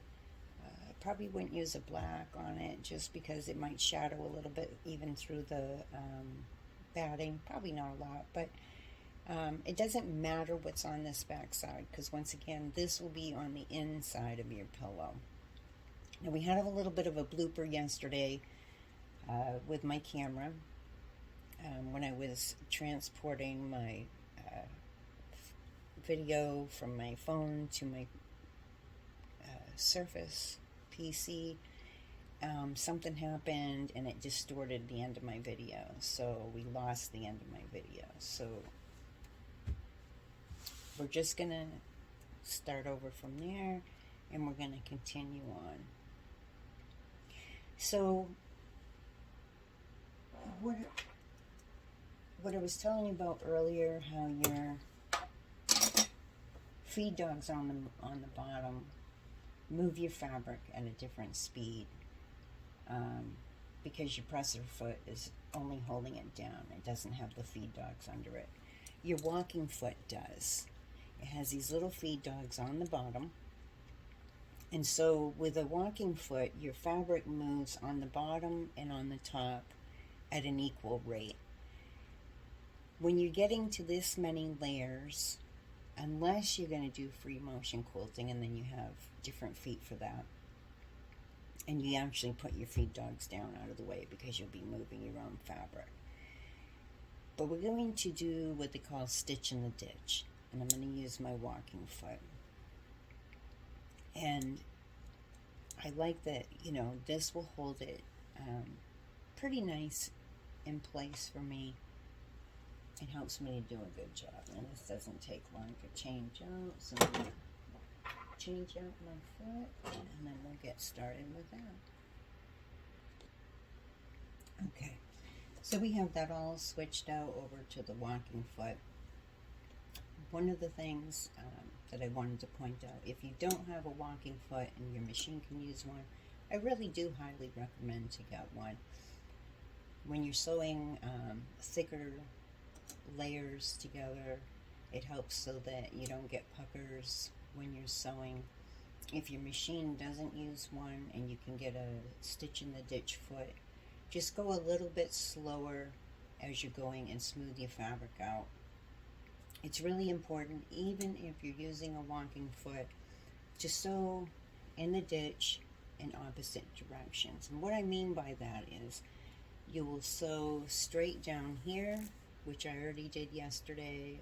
I probably wouldn't use a black on it just because it might shadow a little bit even through the batting. Probably not a lot, but it doesn't matter what's on this back side, because once again, this will be on the inside of your pillow. Now, we had a little bit of a blooper yesterday with my camera when I was transporting my video from my phone to my Surface PC. Something happened and it distorted the end of my video, so we lost the end of my video. So we're just gonna start over from there, and we're gonna continue on. So what I was telling you about earlier, how your feed dogs on the bottom move your fabric at a different speed, because your presser foot is only holding it down. It doesn't have the feed dogs under it. Your walking foot does. It has these little feed dogs on the bottom. And so with a walking foot, your fabric moves on the bottom and on the top at an equal rate. When you're getting to this many layers, unless you're going to do free motion quilting, and then you have different feet for that, and you actually put your feed dogs down out of the way because you'll be moving your own fabric. But we're going to do what they call stitch in the ditch, and I'm going to use my walking foot. And I like that, this will hold it pretty nice in place for me. It helps me to do a good job, and this doesn't take long to change out. So I'm going to change out my foot, and then we'll get started with that. Okay, so we have that all switched out over to the walking foot. One of the things that I wanted to point out, if you don't have a walking foot and your machine can use one, I really do highly recommend to get one. When you're sewing thicker layers together, it helps so that you don't get puckers when you're sewing. If your machine doesn't use one and you can get a stitch in the ditch foot, just go a little bit slower as you're going and smooth your fabric out. It's really important, even if you're using a walking foot, to sew in the ditch in opposite directions. And what I mean by that is you will sew straight down here, which I already did yesterday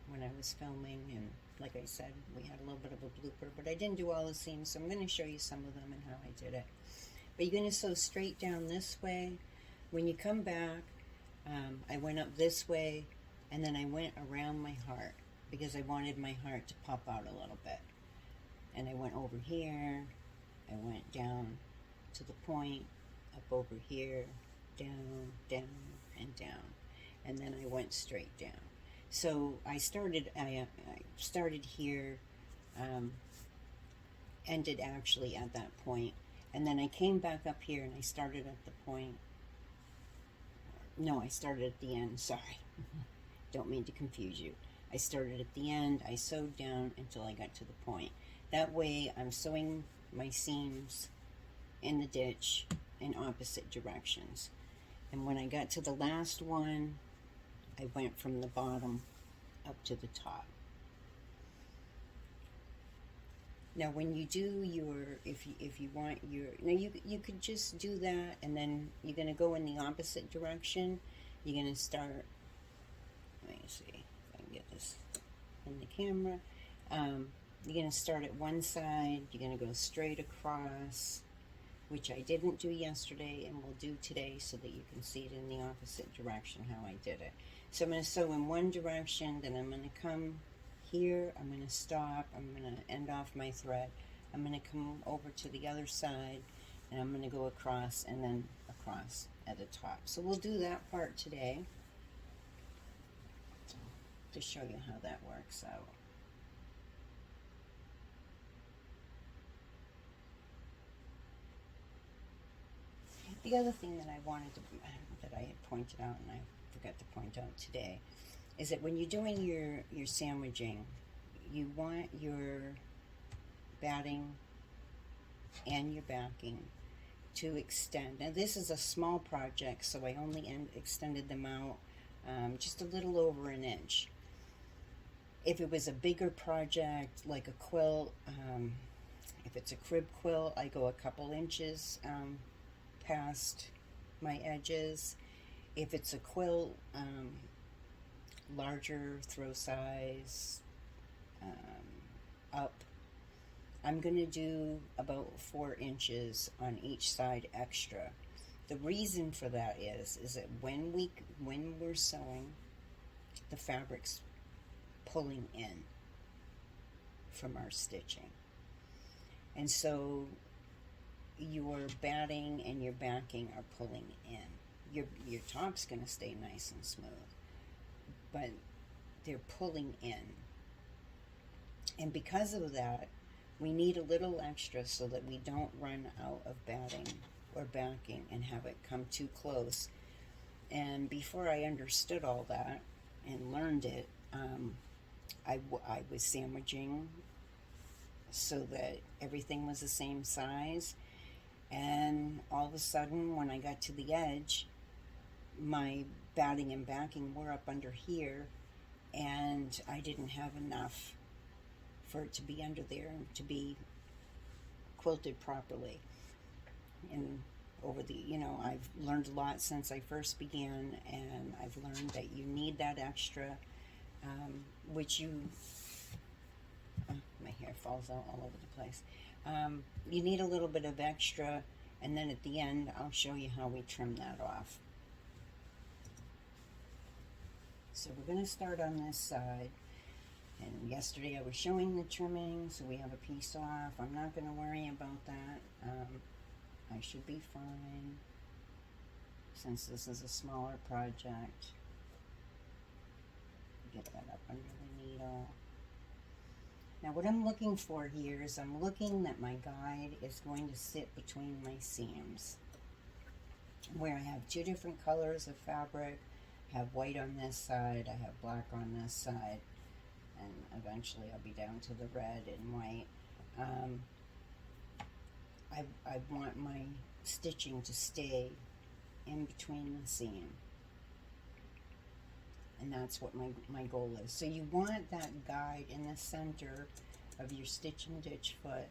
when I was filming, and like I said, we had a little bit of a blooper, but I didn't do all the seams, so I'm going to show you some of them and how I did it. But you're going to sew straight down this way. When you come back, I went up this way, and then I went around my heart because I wanted my heart to pop out a little bit. And I went over here, I went down to the point, up over here, down, down, and down. And then I went straight down. So I started here, ended actually at that point, and then I came back up here and I started at the point. No, I started at the end, sorry. Don't mean to confuse you. I started at the end, I sewed down until I got to the point. That way I'm sewing my seams in the ditch in opposite directions. And when I got to the last one, I went from the bottom up to the top. Now, when you do your, if you want your, now you could just do that, and then you're gonna go in the opposite direction. You're gonna start. Let me see if I can get this in the camera. You're gonna start at one side. You're gonna go straight across, which I didn't do yesterday, and will do today, so that you can see it in the opposite direction how I did it. So I'm gonna sew in one direction, then I'm gonna come here, I'm going to stop, I'm going to end off my thread, I'm going to come over to the other side, and I'm going to go across and then across at the top. So we'll do that part today to show you how that works out. The other thing that I wanted to, that I had pointed out and I forgot to point out today, is that when you're doing your sandwiching, you want your batting and your backing to extend. Now this is a small project, so I only extended them out just a little over an inch. If it was a bigger project, like a quilt, if it's a crib quilt, I go a couple inches past my edges. If it's a quilt, larger throw size, up, I'm going to do about 4 inches on each side extra. The reason for that is that when we're sewing, the fabric's pulling in from our stitching, and so your batting and your backing are pulling in. Your top's going to stay nice and smooth, but they're pulling in. And because of that, we need a little extra so that we don't run out of batting or backing and have it come too close. And before I understood all that and learned it, I was sandwiching so that everything was the same size. And all of a sudden, when I got to the edge, my batting and backing were up under here, and I didn't have enough for it to be under there and to be quilted properly. And over the, I've learned a lot since I first began, and I've learned that you need that extra, which my hair falls out all over the place. You need a little bit of extra, and then at the end, I'll show you how we trim that off. So we're going to start on this side. And yesterday I was showing the trimming, so we have a piece off. I'm not going to worry about that. I should be fine, since this is a smaller project. Get that up under the needle. Now what I'm looking for here is I'm looking that my guide is going to sit between my seams, where I have 2 different colors of fabric. I have white on this side, I have black on this side, and eventually I'll be down to the red and white. I want my stitching to stay in between the seam, and that's what my goal is. So you want that guide in the center of your stitch and ditch foot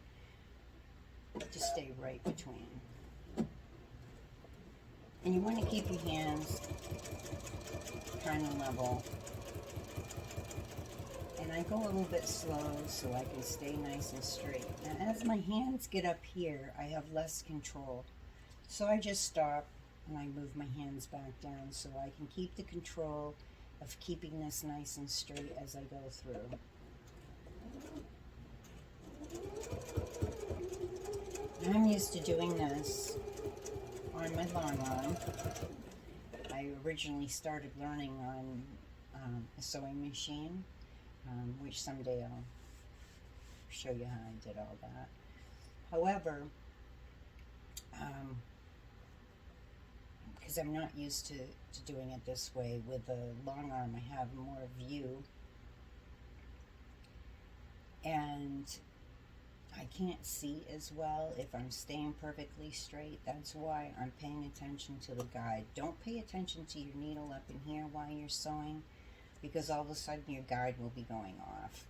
to stay right between. And you want to keep your hands kind of level. And I go a little bit slow so I can stay nice and straight. Now as my hands get up here, I have less control. So I just stop and I move my hands back down so I can keep the control of keeping this nice and straight as I go through. I'm used to doing this on my long arm. I originally started learning on a sewing machine, which someday I'll show you how I did all that. However, because I'm not used to doing it this way, with the long arm I have more view, and I can't see as well if I'm staying perfectly straight. That's why I'm paying attention to the guide. Don't pay attention to your needle up in here while you're sewing, because all of a sudden your guide will be going off.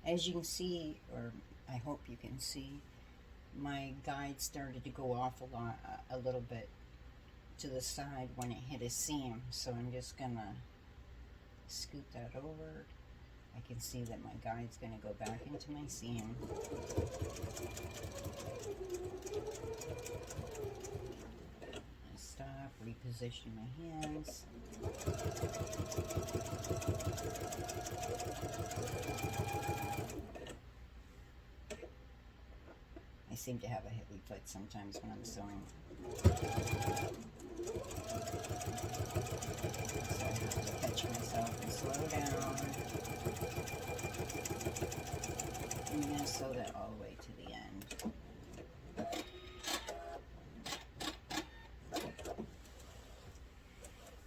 As you can see, or I hope you can see, my guide started to go off a little bit to the side when it hit a seam. So I'm just gonna scoot that over. I can see that my guide's gonna go back into my seam. Stop, reposition my hands. I seem to have a heavy foot sometimes when I'm sewing. So I have to catch myself and slow down. I'm going to sew that all the way to the end.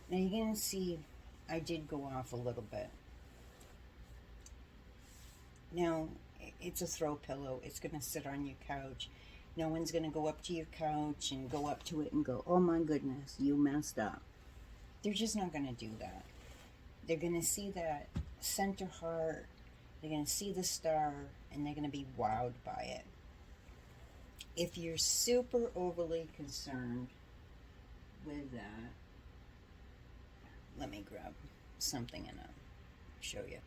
Now you're going to see I did go off a little bit. Now, it's a throw pillow. It's going to sit on your couch. No one's going to go up to your couch and go up to it and go, oh my goodness, you messed up. They're just not going to do that. They're going to see that center heart. They're going to see the star, and they're going to be wowed by it. If you're super overly concerned with that, let me grab something and I'll show you.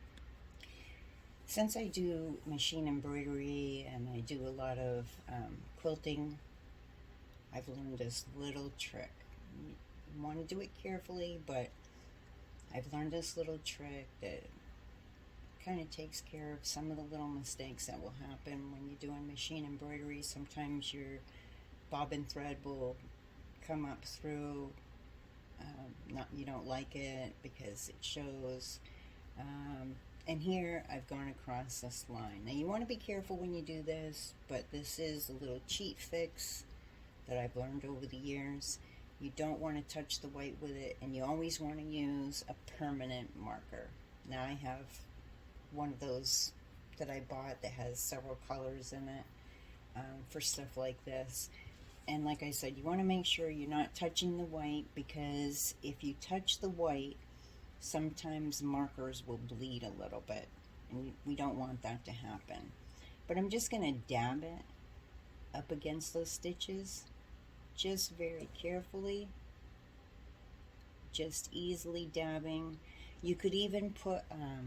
Since I do machine embroidery and I do a lot of quilting, I've learned this little trick. You want to do it carefully, but I've learned this little trick that kind of takes care of some of the little mistakes that will happen when you're doing machine embroidery. Sometimes your bobbin thread will come up through, you don't like it because it shows. And here I've gone across this line. Now you want to be careful when you do this, but this is a little cheat fix that I've learned over the years. You don't want to touch the white with it, and you always want to use a permanent marker. Now I have one of those that I bought that has several colors in it for stuff like this. And like I said, you want to make sure you're not touching the white, because if you touch the white, sometimes markers will bleed a little bit, and we don't want that to happen. But I'm just going to dab it up against those stitches, just very carefully, just easily dabbing. You could even put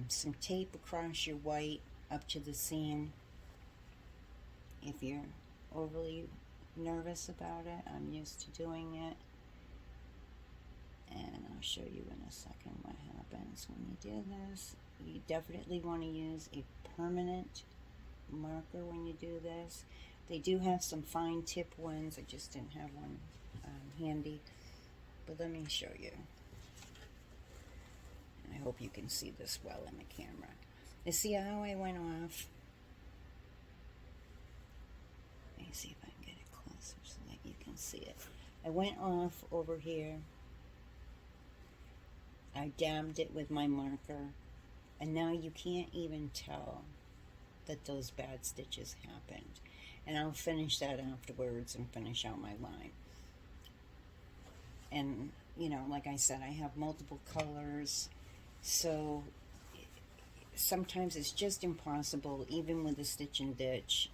some tape across your white up to the seam if you're overly nervous about it. I'm used to doing it. And I'll show you in a second what happens when you do this. You definitely want to use a permanent marker when you do this. They do have some fine tip ones. I just didn't have one handy. But let me show you. And I hope you can see this well in the camera. You see how I went off? Let me see if I can get it closer so that you can see it. I went off over here. I dabbed it with my marker, and now you can't even tell that those bad stitches happened. And I'll finish that afterwards and finish out my line. And, you know, like I said, I have multiple colors, so sometimes it's just impossible, even with a stitch and ditch.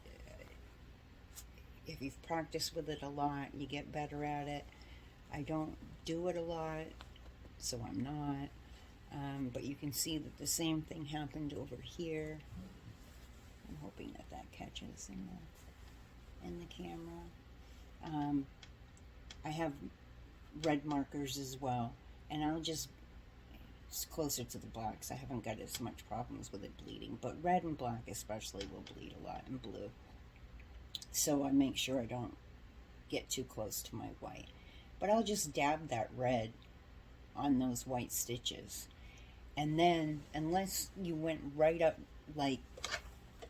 If you've practiced with it a lot, you get better at it. I don't do it a lot, so I'm not. But you can see that the same thing happened over here. I'm hoping that that catches in the camera. I have red markers as well, and I'll just, it's closer to the blacks. I haven't got as much problems with it bleeding, but red and black especially will bleed a lot, and blue. So I make sure I don't get too close to my white. But I'll just dab that red on those white stitches. And then, unless you went right up, like,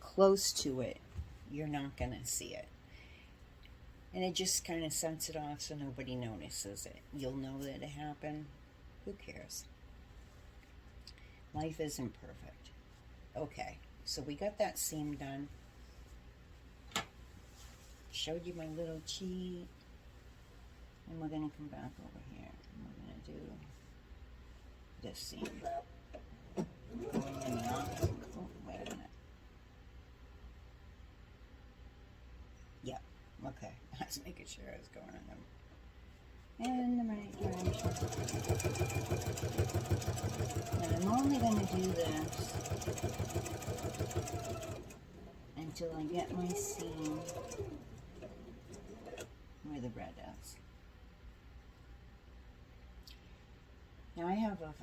close to it, you're not going to see it. And it just kind of sets it off so nobody notices it. You'll know that it happened. Who cares? Life isn't perfect. Okay, so we got that seam done. Showed you my little cheat. And we're going to come back over here. this seam. Going in the opposite. Oh, wait a minute. Yep. Okay. I was making sure I was going in the right direction. And I'm only going to do this until I get my seam where the red is. Now I have a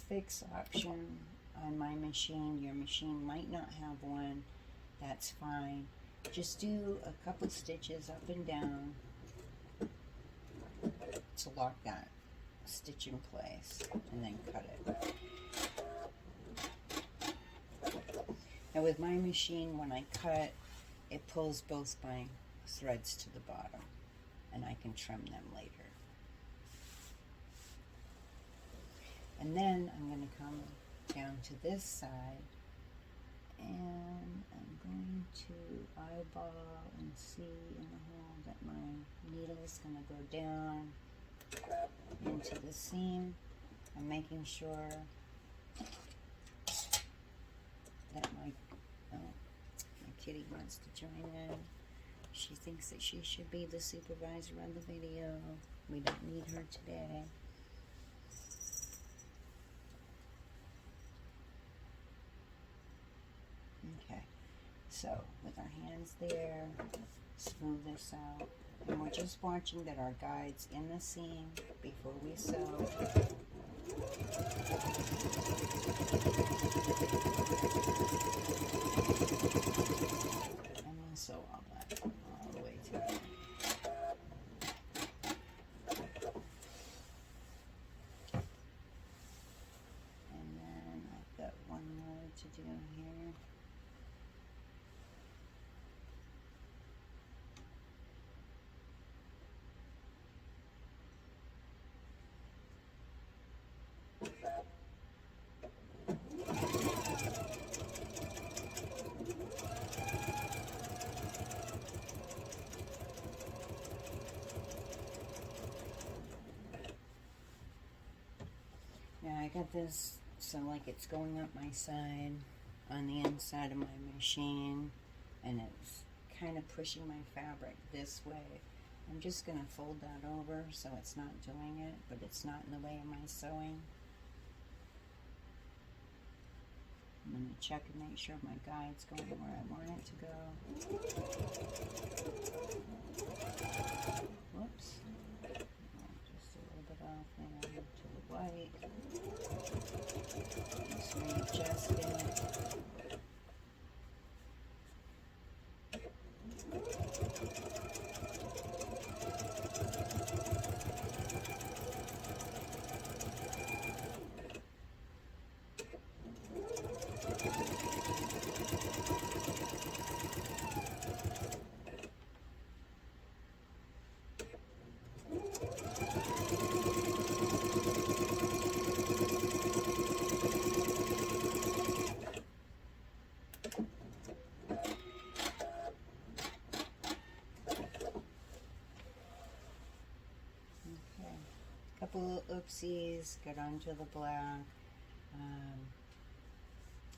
fix option on my machine. Your machine might not have one. That's fine. Just do a couple stitches up and down to lock that stitch in place, and then cut it. Now with my machine, when I cut, it pulls both my threads to the bottom, and I can trim them later. And then I'm going to come down to this side, and I'm going to eyeball and see in the hole that my needle is going to go down into the seam. I'm making sure that my kitty wants to join in. She thinks that she should be the supervisor on the video. We don't need her today. Okay, so with our hands there, smooth this out. And we're just watching that our guide's in the seam before we sew. And we'll sew all that all the way together. And then I've got one more to do here. Now I got this so like it's going up my side on the inside of my machine, and it's kind of pushing my fabric this way. I'm just going to fold that over so it's not doing it, but it's not in the way of my sewing. I'm going to check and make sure my guide's going where I want it to go. Whoops. Just a little bit off there to the white. Just readjust it. Couple oopsies, got onto the black.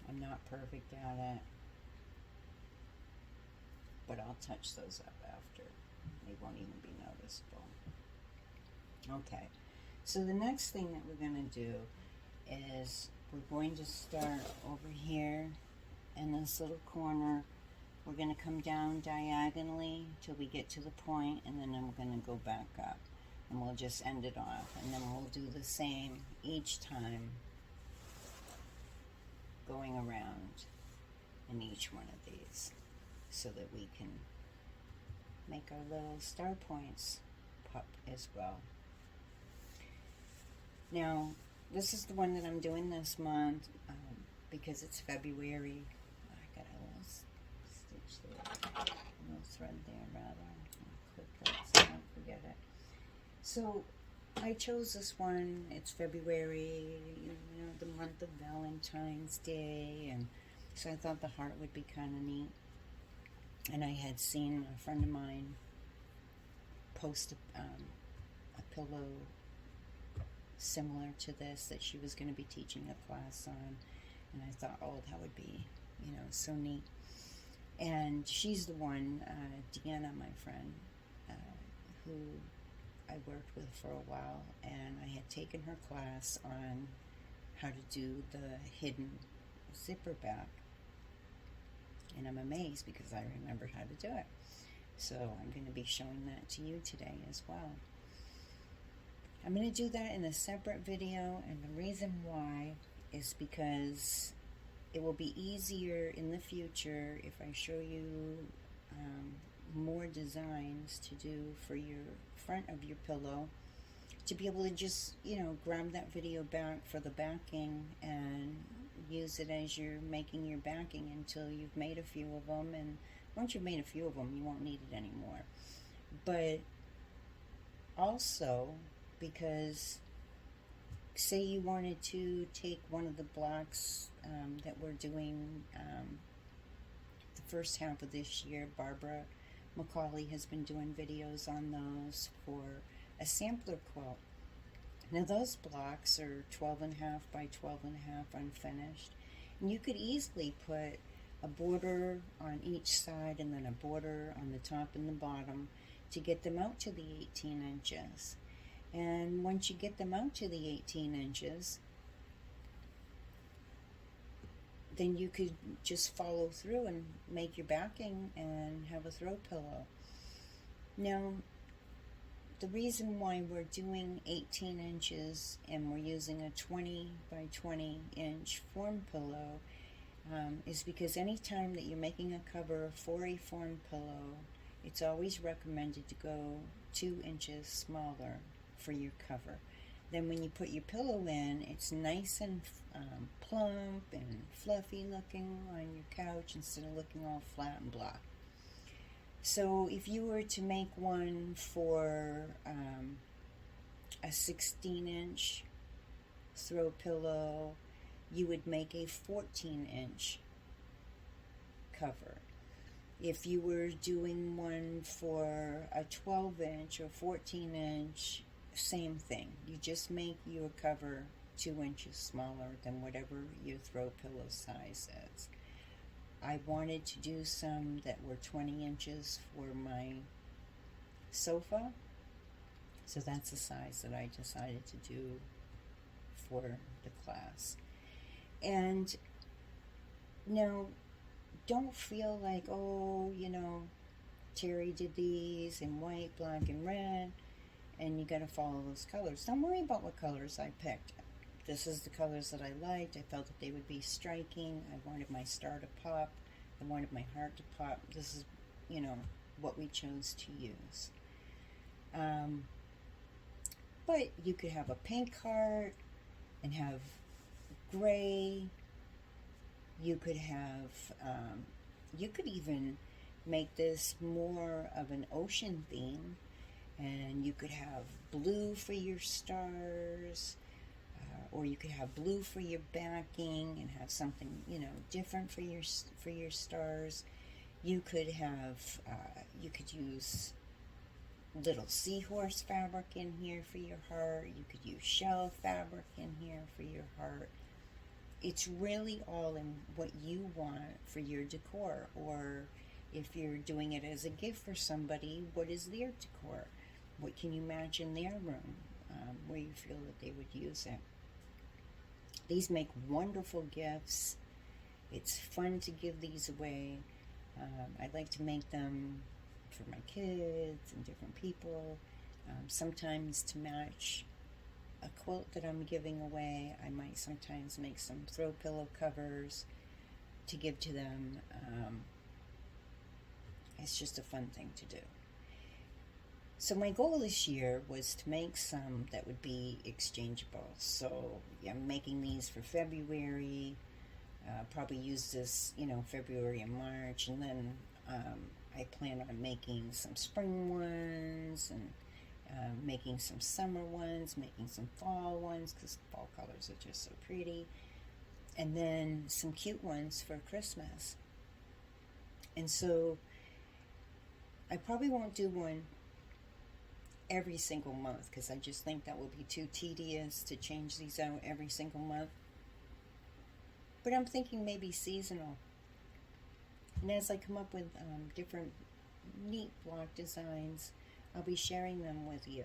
I'm not perfect at it, but I'll touch those up after. They won't even be noticeable. Okay, so the next thing that we're going to do is we're going to start over here in this little corner. We're going to come down diagonally till we get to the point, and then I'm going to go back up. And we'll just end it off, and then we'll do the same each time going around in each one of these so that we can make our little star points pop as well. Now, this is the one that I'm doing this month because it's February. I got a little stitch there, a little thread there rather. Clip that so I don't forget it. So I chose this one. It's February, you know, the month of Valentine's Day, and so I thought the heart would be kind of neat. And I had seen a friend of mine post a pillow similar to this that she was going to be teaching a class on. And I thought, oh, that would be, so neat. And she's the one, Deanna, my friend, who I worked with for a while, and I had taken her class on how to do the hidden zipper back. And I'm amazed because I remembered how to do it. So I'm going to be showing that to you today as well. I'm going to do that in a separate video, and the reason why is because it will be easier in the future if I show you more designs to do for your front of your pillow, to be able to just, grab that video back for the backing and use it as you're making your backing until you've made a few of them. And once you've made a few of them, you won't need it anymore. But also, because say you wanted to take one of the blocks that we're doing the first half of this year, Barbara McCauley has been doing videos on those for a sampler quilt. Now those blocks are 12.5 by 12.5 unfinished, and you could easily put a border on each side and then a border on the top and the bottom to get them out to the 18 inches. And once you get them out to the 18 inches, then you could just follow through and make your backing and have a throw pillow. Now, the reason why we're doing 18 inches and we're using a 20 by 20 inch form pillow is because anytime that you're making a cover for a form pillow, it's always recommended to go 2 inches smaller for your cover. Then when you put your pillow in, it's nice and plump and fluffy looking on your couch instead of looking all flat and blah. So if you were to make one for a 16 inch throw pillow, you would make a 14 inch cover. If you were doing one for a 12 inch or 14 inch, same thing. You just make your cover 2 inches smaller than whatever your throw pillow size is. I wanted to do some that were 20 inches for my sofa, so that's the size that I decided to do for the class. And now, don't feel like, oh, Terry did these in white, black, and red, and you got to follow those colors. Don't worry about what colors I picked. This is the colors that I liked. I felt that they would be striking. I wanted my star to pop. I wanted my heart to pop. This is, what we chose to use. But you could have a pink heart and have gray. You could have, you could even make this more of an ocean theme, and you could have blue for your stars, or you could have blue for your backing and have something, different for your stars. You could have, you could use little seahorse fabric in here for your heart. You could use shell fabric in here for your heart. It's really all in what you want for your decor, or if you're doing it as a gift for somebody, what is their decor? What can you match in their room where you feel that they would use it? These make wonderful gifts. It's fun to give these away. I like to make them for my kids and different people. Sometimes to match a quilt that I'm giving away. I might sometimes make some throw pillow covers to give to them. It's just a fun thing to do. So my goal this year was to make some that would be exchangeable. So I'm making these for February. Probably use this, February and March, and then I plan on making some spring ones and making some summer ones, making some fall ones, because fall colors are just so pretty, and then some cute ones for Christmas. And so I probably won't do one every single month, because I just think that would be too tedious to change these out every single month. But I'm thinking maybe seasonal. And as I come up with different neat block designs, I'll be sharing them with you.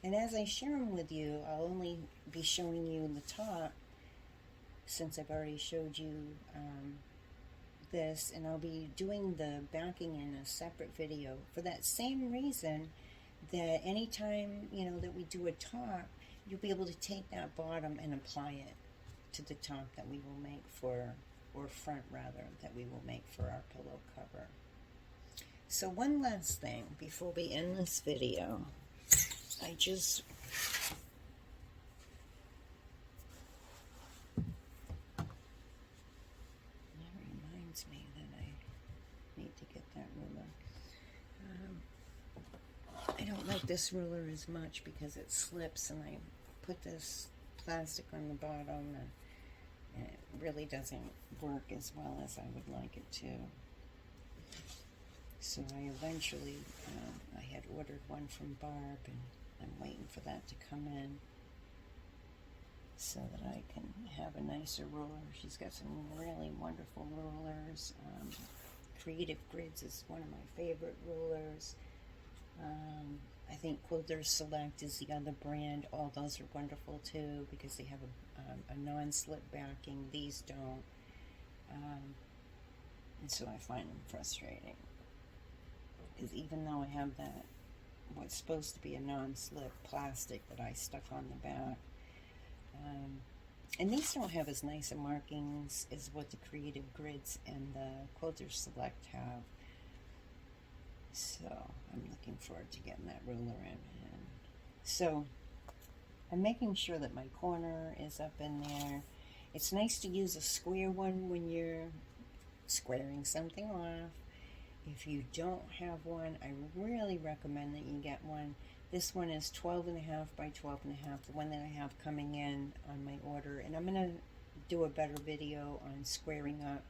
And as I share them with you, I'll only be showing you the top, since I've already showed you this, and I'll be doing the backing in a separate video for that same reason, that anytime, you know, that we do a top, you'll be able to take that bottom and apply it to the top that we will make for, or front rather, that we will make for our pillow cover. So one last thing before we end this video, that reminds me that I need to get that ruler. I don't like this ruler as much because it slips, and I put this plastic on the bottom, and it really doesn't work as well as I would like it to. So I eventually, I had ordered one from Barb, and I'm waiting for that to come in so that I can have a nicer ruler. She's got some really wonderful rulers. Creative Grids is one of my favorite rulers. I think Quilters Select is the other brand. All those are wonderful too, because they have a non-slip backing. These don't. And so I find them frustrating, because even though I have that, what's supposed to be a non-slip plastic that I stuck on the back, and these don't have as nice a markings as what the Creative Grids and the Quilters Select have. So I'm looking forward to getting that ruler in. And so I'm making sure that my corner is up in there. It's nice to use a square one when you're squaring something off. If you don't have one, I really recommend that you get one. This one is 12.5 by 12.5, the one that I have coming in on my order. And I'm going to do a better video on squaring up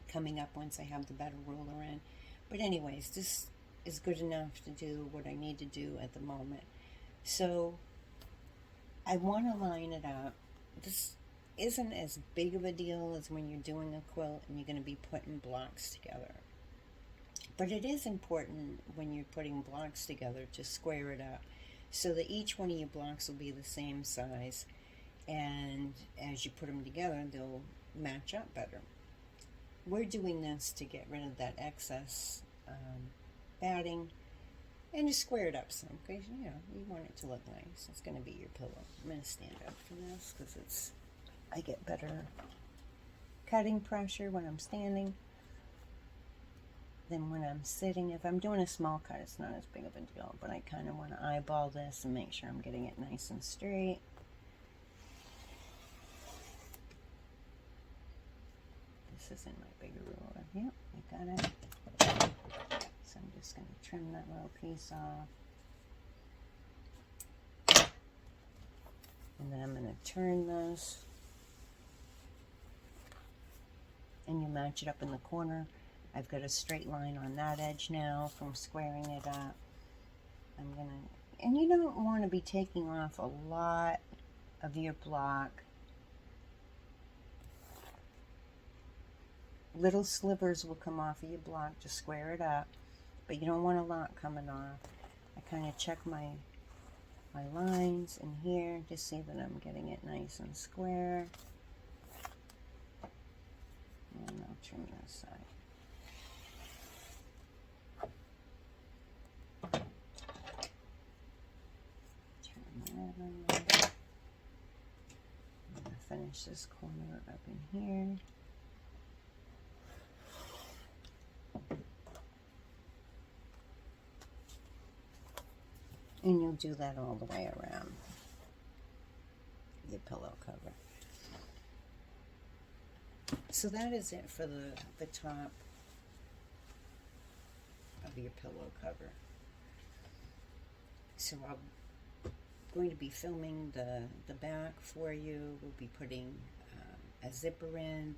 coming up once I have the better ruler in. But anyways, this is good enough to do what I need to do at the moment. So I want to line it up. This isn't as big of a deal as when you're doing a quilt and you're going to be putting blocks together. But it is important when you're putting blocks together to square it up so that each one of your blocks will be the same size, and as you put them together, they'll match up better. We're doing this to get rid of that excess batting and to square it up some, because you know, you want it to look nice. It's going to be your pillow. I'm going to stand up for this because I get better cutting pressure when I'm standing than when I'm sitting. If I'm doing a small cut, it's not as big of a deal, but I kind of want to eyeball this and make sure I'm getting it nice and straight. This isn't my bigger ruler. Yep, I got it. So I'm just going to trim that little piece off. And then I'm going to turn this. And you match it up in the corner. I've got a straight line on that edge now from squaring it up. I'm going to, and you don't want to be taking off a lot of your block. Little slivers will come off of your block to square it up, but you don't want a lot coming off. I kind of check my lines in here to see that I'm getting it nice and square. And I'll trim this side. Turn that on there. I'm going to finish this corner up in here. And you'll do that all the way around your pillow cover. So that is it for the top of your pillow cover. So I'm going to be filming the back for you. We'll be putting a zipper in.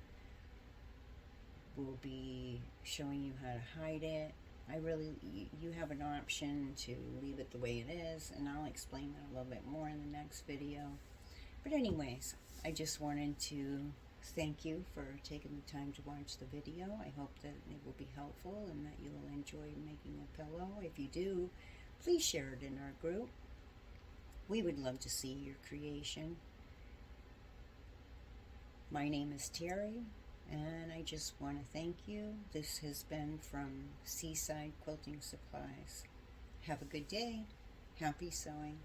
We'll be showing you how to hide it. you have an option to leave it the way it is, and I'll explain that a little bit more in the next video. But anyways, I just wanted to thank you for taking the time to watch the video. I hope that it will be helpful and that you'll enjoy making a pillow. If you do, please share it in our group. We would love to see your creation. My name is Terry, and I just want to thank you. This has been from Seaside Quilting Supplies. Have a good day. Happy sewing.